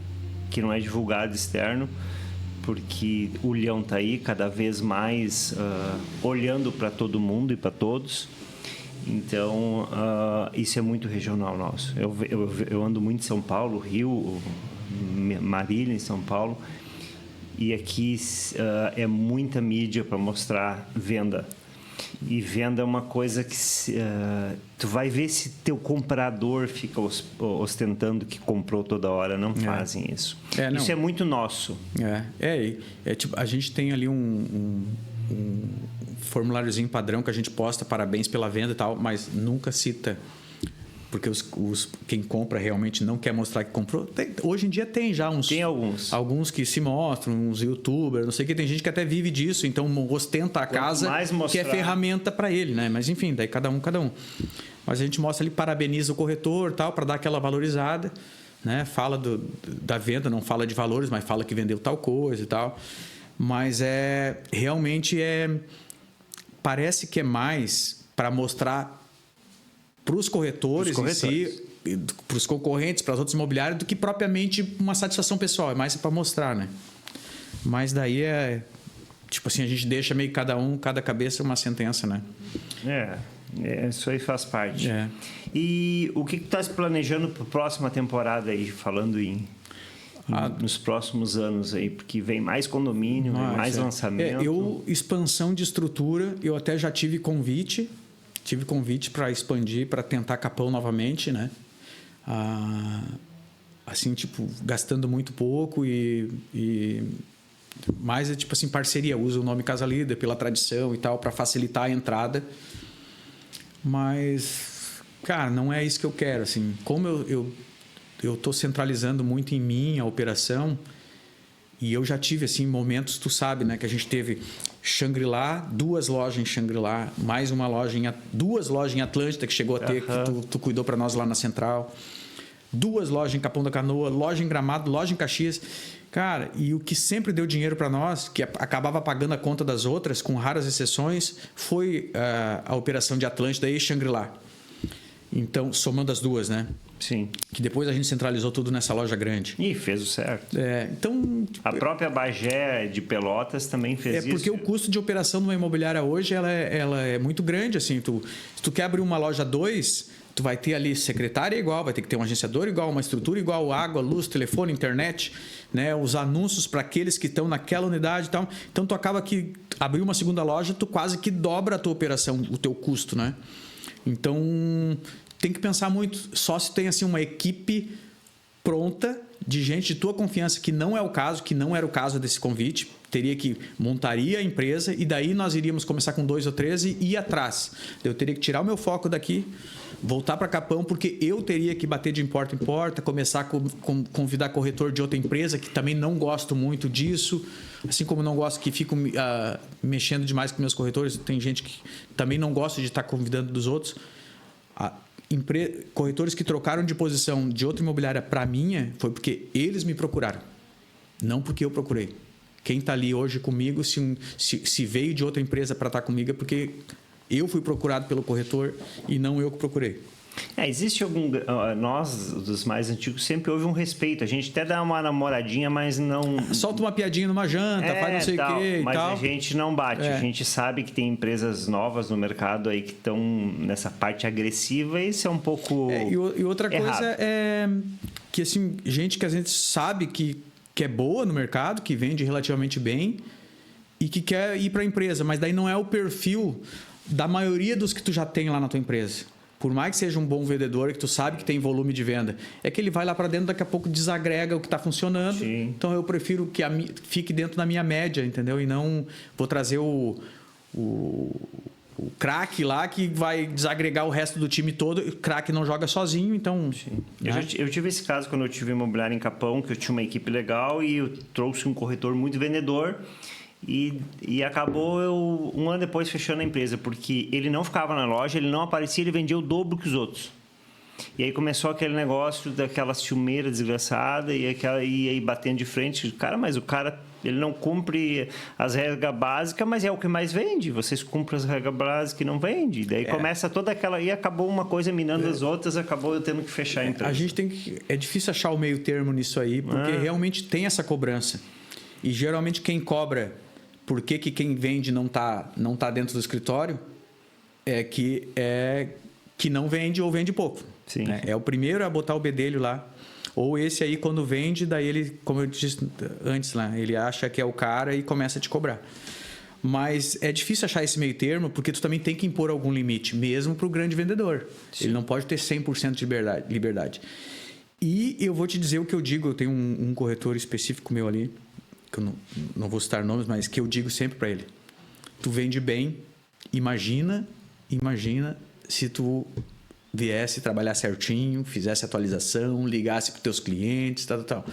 que não é divulgado externo, porque o leão está aí cada vez mais olhando para todo mundo e para todos. Então, isso é muito regional nosso. Eu ando muito em São Paulo, Rio, Marília, em São Paulo, e aqui é muita mídia para mostrar venda. E venda é uma coisa que tu vai ver se teu comprador fica ostentando que comprou toda hora. Não fazem isso. Isso é muito nosso. Tipo, a gente tem ali um formuláriozinho padrão que a gente posta parabéns pela venda e tal, mas nunca cita, porque quem compra realmente não quer mostrar que comprou. Hoje em dia tem já Tem alguns que se mostram, uns youtubers, não sei o que, tem gente que até vive disso, então ostenta a casa, que é ferramenta para ele, né? Mas enfim, daí cada um. Mas a gente mostra ali, parabeniza o corretor, tal, para dar aquela valorizada, né? Fala da venda, não fala de valores, mas fala que vendeu tal coisa e tal. Mas realmente parece que é mais para mostrar para os corretores em si, para os concorrentes, para as outras imobiliárias, do que propriamente uma satisfação pessoal. É mais para mostrar, né? Mas daí tipo assim, a gente deixa meio cada cabeça uma sentença, né? Isso aí faz parte. E o que tu está se planejando para a próxima temporada aí, falando nos próximos anos aí? Porque vem mais condomínio, vem mais lançamento. Expansão de estrutura, eu até já tive convite para expandir, para tentar Capão novamente, né? Assim, tipo, gastando muito pouco mas tipo assim, parceria, usa o nome Casa Líder pela tradição e tal, para facilitar a entrada. Mas, cara, não é isso que eu quero, assim. Como eu tô centralizando muito em mim a operação, e eu já tive, assim, momentos, tu sabe, né? Que a gente teve Xangri-Lá, 2 lojas em Xangri-Lá, mais uma loja 2 lojas em Atlântida, que chegou a ter, que tu cuidou para nós lá na Central. 2 lojas em Capão da Canoa, loja em Gramado, loja em Caxias. Cara, e o que sempre deu dinheiro para nós, que acabava pagando a conta das outras, com raras exceções, foi a operação de Atlântida e Xangri-Lá. Então, somando as 2, né? Sim. Que depois a gente centralizou tudo nessa loja grande. E fez o certo. Então, a própria Bagé de Pelotas também fez isso. Porque o custo de operação de uma imobiliária hoje ela é muito grande. Assim, se tu quer abrir uma loja 2, tu vai ter ali secretária igual, vai ter que ter um agenciador igual, uma estrutura igual, água, luz, telefone, internet, né? Os anúncios para aqueles que estão naquela unidade e tal. Então, tu acaba que abrir uma segunda loja, tu quase que dobra a tua operação, o teu custo, né? Então, tem que pensar muito. Só se tem assim uma equipe pronta de gente de tua confiança, que não era o caso desse convite. Montaria a empresa e daí nós iríamos começar com 2 ou 3 e ir atrás. Eu teria que tirar o meu foco daqui, voltar para Capão, porque eu teria que bater de porta em porta, começar a convidar corretor de outra empresa, que também não gosto muito disso. Assim como não gosto que fico mexendo demais com meus corretores, tem gente que também não gosta de estar convidando dos outros. Corretores que trocaram de posição de outra imobiliária para a minha foi porque eles me procuraram, não porque eu procurei. Quem está ali hoje comigo, se veio de outra empresa para estar comigo, é porque eu fui procurado pelo corretor e não eu que procurei. Existe nós, dos mais antigos, sempre houve um respeito. A gente até dá uma namoradinha, mas não... Solta uma piadinha numa janta, faz não sei o quê e mas tal. A gente não bate. A gente sabe que tem empresas novas no mercado aí que estão nessa parte agressiva e isso é um pouco e outra errado. Coisa é que, assim, gente que a gente sabe que é boa no mercado, que vende relativamente bem e que quer ir para a empresa, mas daí não é o perfil da maioria dos que tu já tem lá na tua empresa. Por mais que seja um bom vendedor, que tu sabe que tem volume de venda, é que ele vai lá para dentro, daqui a pouco desagrega o que está funcionando. Sim. Então eu prefiro que fique dentro da minha média, entendeu? E não vou trazer o craque lá que vai desagregar o resto do time todo. O craque não joga sozinho, então... Né? Eu tive esse caso quando eu tive imobiliário em Capão, que eu tinha uma equipe legal e eu trouxe um corretor muito vendedor. E acabou eu, um ano depois, fechando a empresa, porque ele não ficava na loja, ele não aparecia, ele vendia o dobro que os outros. E aí começou aquele negócio daquela ciumeira desgraçada e aí batendo de frente. Cara, mas o cara, ele não cumpre as regras básicas, mas é o que mais vende. Vocês cumprem as regras básicas e não vende. Daí começa toda aquela... E acabou uma coisa minando as outras, acabou eu tendo que fechar a empresa. A gente tem que... É difícil achar o meio termo nisso aí, porque realmente tem essa cobrança. E geralmente quem cobra... Por que quem vende não tá dentro do escritório? que não vende ou vende pouco. Sim. Né? É o primeiro a botar o bedelho lá. Ou esse aí, quando vende, daí ele, como eu disse antes lá, ele acha que é o cara e começa a te cobrar. Mas é difícil achar esse meio termo, porque tu também tem que impor algum limite, mesmo para o grande vendedor. Sim. Ele não pode ter 100% de liberdade. E eu vou te dizer o que eu digo, eu tenho um corretor específico meu ali, que eu não vou citar nomes, mas que eu digo sempre para ele. Tu vende bem, imagina se tu viesse trabalhar certinho, fizesse atualização, ligasse para os teus clientes, tal.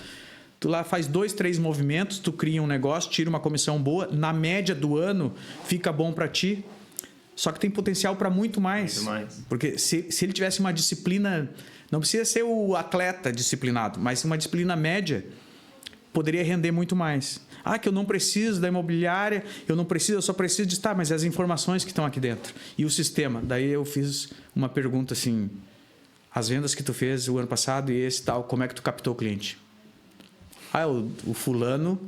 Tu lá faz 2, 3 movimentos, tu cria um negócio, tira uma comissão boa, na média do ano fica bom para ti, só que tem potencial para muito mais. Porque se ele tivesse uma disciplina, não precisa ser o atleta disciplinado, mas uma disciplina média, poderia render muito mais. Que eu não preciso da imobiliária, eu só preciso de... Tá, mas as informações que estão aqui dentro e o sistema. Daí eu fiz uma pergunta assim, as vendas que tu fez o ano passado e esse tal, como é que tu captou o cliente? O fulano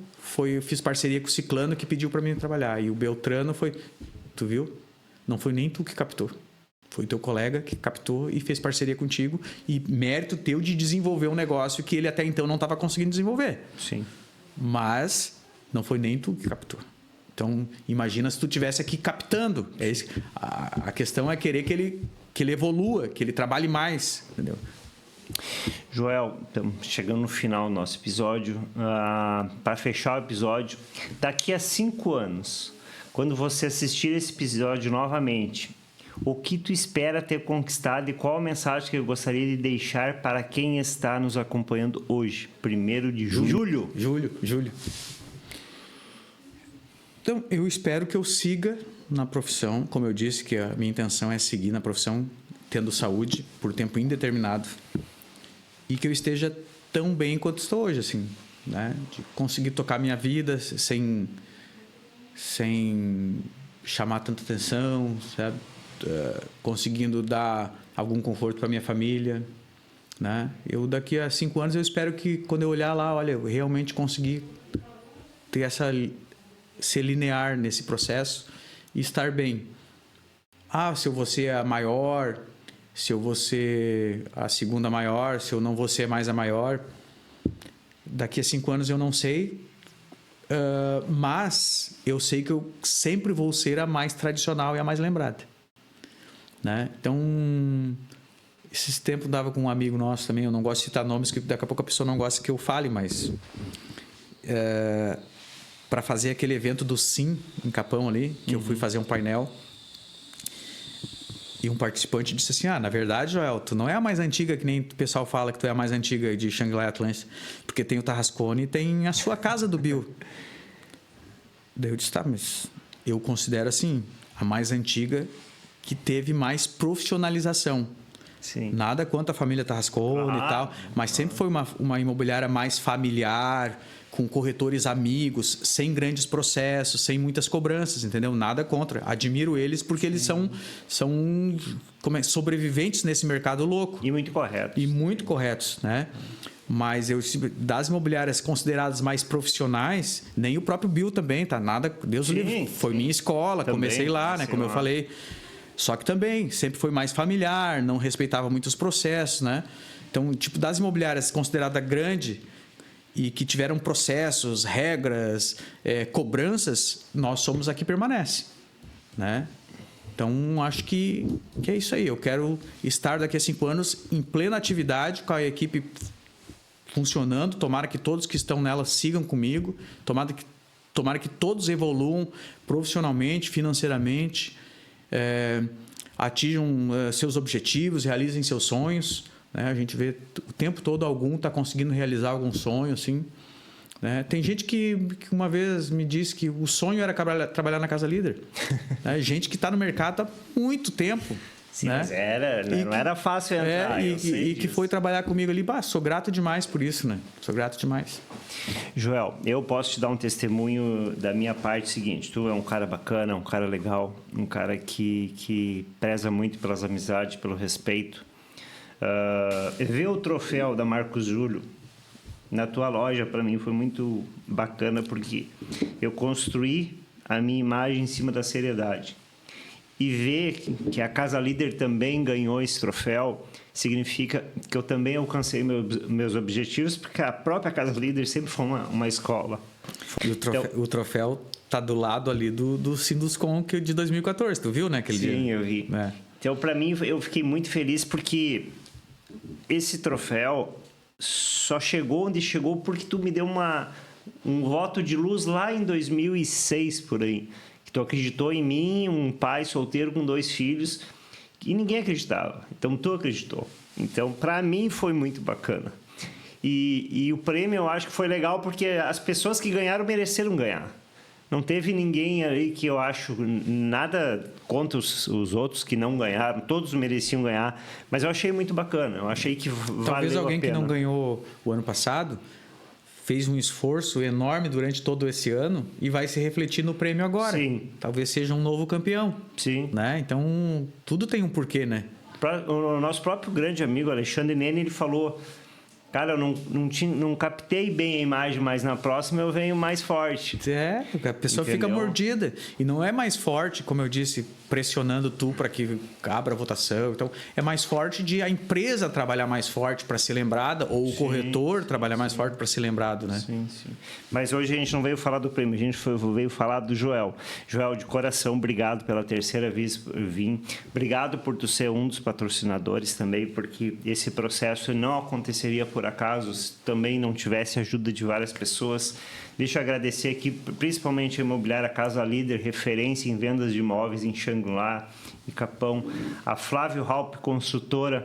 eu fiz parceria com o ciclano que pediu para mim trabalhar. E o Beltrano foi... Tu viu? Não foi nem tu que captou. Foi teu colega que captou e fez parceria contigo. E mérito teu de desenvolver um negócio que ele até então não estava conseguindo desenvolver. Sim. Mas não foi nem tu que captou. Então, imagina se tu estivesse aqui captando. A questão é querer que ele evolua, que ele trabalhe mais. Entendeu? Joel, estamos chegando no final do nosso episódio. Para fechar o episódio, daqui a 5 anos, quando você assistir esse episódio novamente, o que tu espera ter conquistado e qual a mensagem que eu gostaria de deixar para quem está nos acompanhando hoje, 1º de julho? Julho. Então, eu espero que eu siga na profissão, como eu disse, que a minha intenção é seguir na profissão, tendo saúde por tempo indeterminado. E que eu esteja tão bem quanto estou hoje, assim, né? De conseguir tocar minha vida sem chamar tanta atenção, sabe? Conseguindo dar algum conforto para minha família, né? Eu daqui a 5 anos eu espero que quando eu olhar lá, olha, eu realmente consegui ter ser linear nesse processo e estar bem. Se eu vou ser a maior, se eu vou ser a segunda maior, se eu não vou ser mais a maior, daqui a 5 anos eu não sei, mas eu sei que eu sempre vou ser a mais tradicional e a mais lembrada. Né? Então, esses tempos dava com um amigo nosso também, eu não gosto de citar nomes, que daqui a pouco a pessoa não gosta que eu fale, mas para fazer aquele evento do Sim, em Capão ali, que eu fui fazer um painel, e um participante disse assim, na verdade, Joel, tu não é a mais antiga, que nem o pessoal fala que tu é a mais antiga de Xangri-Lá e Atlântica, porque tem o Tarrascone e tem a sua casa do Bill. Daí eu disse, mas eu considero assim, a mais antiga que teve mais profissionalização. Sim. Nada quanto a família Tarrascone e tal, mas sempre foi uma imobiliária mais familiar, com corretores amigos, sem grandes processos, sem muitas cobranças, entendeu? Nada contra. Admiro eles porque eles são sobreviventes nesse mercado louco. E muito corretos. E muito corretos, né? Mas das imobiliárias consideradas mais profissionais, nem o próprio Bill também, tá? Nada, Deus o livre. Foi minha escola, também, comecei lá, né? Como eu falei. Só que também sempre foi mais familiar, não respeitava muitos processos, né? Então, das imobiliárias consideradas grande e que tiveram processos, regras, cobranças, nós somos a que permanece, né? Então, acho que é isso aí. Eu quero estar daqui a 5 anos em plena atividade, com a equipe funcionando. Tomara que todos que estão nela sigam comigo. Tomara que todos evoluam profissionalmente, financeiramente, atinjam seus objetivos, realizem seus sonhos. Né? A gente vê o tempo todo algum está conseguindo realizar algum sonho, assim. Né? Tem gente que uma vez me disse que o sonho era trabalhar na Casa Líder. Né? Gente que está no mercado há muito tempo. Sim, né? Mas não era fácil entrar. E que foi trabalhar comigo ali. Sou grato demais por isso, né? Sou grato demais. Joel, eu posso te dar um testemunho da minha parte seguinte. Tu é um cara bacana, um cara legal, um cara que preza muito pelas amizades, pelo respeito. Ver o troféu da Marcos Júlio na tua loja, para mim, foi muito bacana, porque eu construí a minha imagem em cima da seriedade. e ver que a Casa Líder também ganhou esse troféu significa que eu também alcancei meus objetivos, porque a própria Casa Líder sempre foi uma escola. E o troféu tá do lado ali do Sinduscon de 2014, tu viu, né? Aquele dia. Sim, eu vi. Então, para mim, eu fiquei muito feliz porque esse troféu só chegou onde chegou porque tu me deu um voto de luz lá em 2006, por aí. Que tu acreditou em mim, um pai solteiro com 2 filhos, e ninguém acreditava. Então, tu acreditou. Então, para mim, foi muito bacana. E o prêmio, eu acho que foi legal porque as pessoas que ganharam mereceram ganhar. Não teve ninguém aí que eu acho nada contra os outros que não ganharam. Todos mereciam ganhar. Mas eu achei muito bacana. Eu achei que valeu a pena. Talvez alguém que não ganhou o ano passado fez um esforço enorme durante todo esse ano e vai se refletir no prêmio agora. Sim. Talvez seja um novo campeão. Sim. Né? Então, tudo tem um porquê, né? O nosso próprio grande amigo, Alexandre Nene, ele falou... Cara, eu não captei bem a imagem, mas na próxima eu venho mais forte. A pessoa fica mordida. E não é mais forte, como eu disse, pressionando tu para que abra a votação. Então, é mais forte de a empresa trabalhar mais forte para ser lembrada, ou o corretor trabalhar mais forte para ser lembrado, né? Sim. Mas hoje a gente não veio falar do prêmio, a gente veio falar do Joel. Joel, de coração, obrigado pela terceira vez vir. Obrigado por tu ser um dos patrocinadores também, porque esse processo não aconteceria por acaso se também não tivesse a ajuda de várias pessoas. Deixa eu agradecer aqui, principalmente a Imobiliária Casa Líder, referência em vendas de imóveis em Xangri-Lá e Capão. A Flávio Halp, construtora,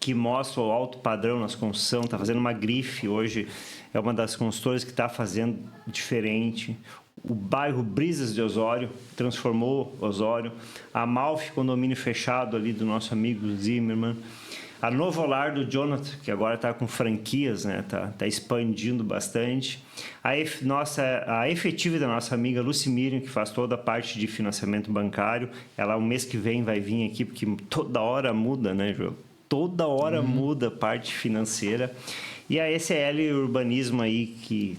que mostra o alto padrão nas construções, está fazendo uma grife hoje, é uma das construtoras que está fazendo diferente. O bairro Brisas de Osório, transformou Osório. A Amalfi, condomínio fechado ali do nosso amigo Zimmermann. A Novo Lar do Jonathan, que agora está com franquias, né? Tá expandindo bastante. A efetiva da nossa amiga Lucy Miriam, que faz toda a parte de financiamento bancário. Ela, o mês que vem, vai vir aqui, porque toda hora muda, né, João? Toda hora muda a parte financeira. E a ECL Urbanismo aí, que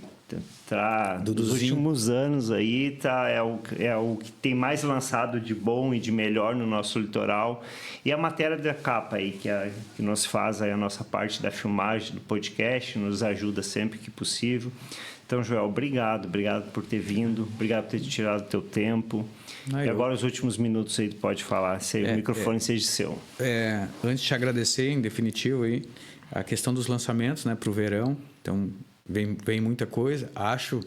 dos últimos anos aí é o que tem mais lançado de bom e de melhor no nosso litoral. E a matéria da capa aí, que nos faz aí a nossa parte da filmagem do podcast, nos ajuda sempre que possível. Então, Joel, obrigado por ter vindo, obrigado por ter tirado o teu tempo. E agora os últimos minutos aí tu pode falar, se o microfone seja seu. Antes de te agradecer, em definitivo, aí, a questão dos lançamentos, né, para o verão. Então, vem muita coisa. Acho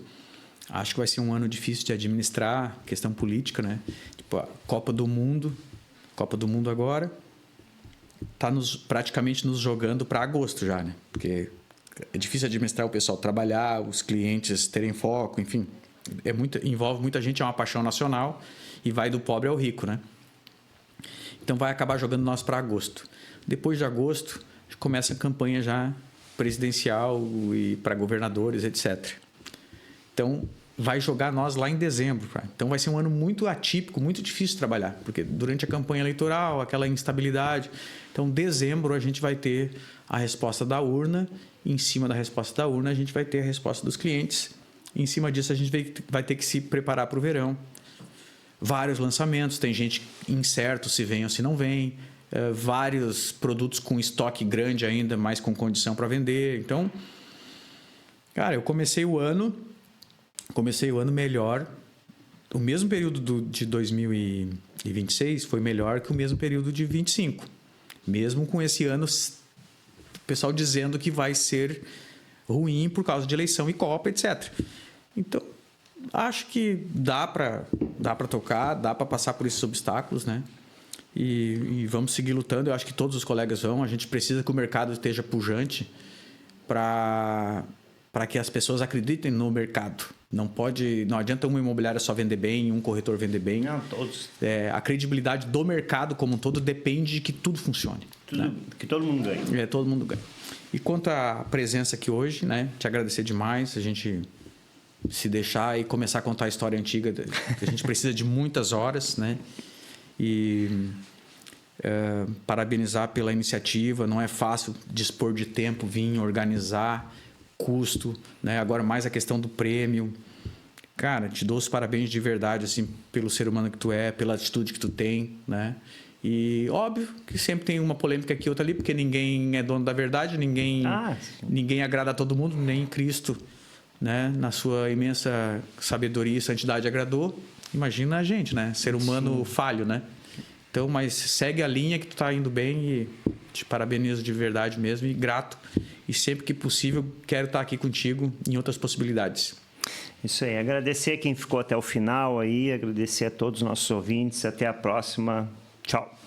que vai ser um ano difícil de administrar, questão política, né? Tipo, a Copa do Mundo agora está praticamente nos jogando para agosto já, né? Porque é difícil administrar o pessoal trabalhar, os clientes terem foco, enfim. Envolve muita gente, é uma paixão nacional e vai do pobre ao rico, né? Então vai acabar jogando nós para agosto. Depois de agosto, começa a campanha já presidencial e para governadores, etc. Então, vai jogar nós lá em dezembro. Cara. Então, vai ser um ano muito atípico, muito difícil de trabalhar, porque durante a campanha eleitoral, aquela instabilidade. Então, dezembro, a gente vai ter a resposta da urna. Em cima da resposta da urna, a gente vai ter a resposta dos clientes. Em cima disso, a gente vai ter que se preparar para o verão. Vários lançamentos. Tem gente incerto se vem ou se não vem. Vários produtos com estoque grande ainda, mas com condição para vender. Então, cara, eu comecei o ano melhor. O mesmo período de 2026 foi melhor que o mesmo período de 25. Mesmo com esse ano, o pessoal dizendo que vai ser ruim por causa de eleição e Copa, etc. Então, acho que dá para tocar, dá para passar por esses obstáculos, né? E vamos seguir lutando. Eu acho que todos os colegas vão. A gente precisa que o mercado esteja pujante para que as pessoas acreditem no mercado. Não adianta uma imobiliária só vender bem e um corretor vender bem. Não, todos. A credibilidade do mercado como um todo depende de que tudo funcione. Né? Que todo mundo ganhe. Todo mundo ganha. E quanto à presença aqui hoje, né? Te agradecer demais. A gente se deixar e começar a contar a história antiga. A gente precisa de muitas horas, né? E parabenizar pela iniciativa. Não é fácil dispor de tempo, vir organizar, custo, né? Agora mais a questão do prêmio. Cara, te dou os parabéns de verdade, assim, pelo ser humano que tu é, pela atitude que tu tem, né? E óbvio que sempre tem uma polêmica aqui, outra ali, porque ninguém é dono da verdade, ninguém agrada a todo mundo, nem Cristo, né? Na sua imensa sabedoria e santidade agradou. Imagina a gente, né? Ser humano falho, né? Então, mas segue a linha que tu tá indo bem e te parabenizo de verdade mesmo e grato. E sempre que possível, quero estar aqui contigo em outras possibilidades. Isso aí. Agradecer a quem ficou até o final aí, agradecer a todos os nossos ouvintes. Até a próxima. Tchau.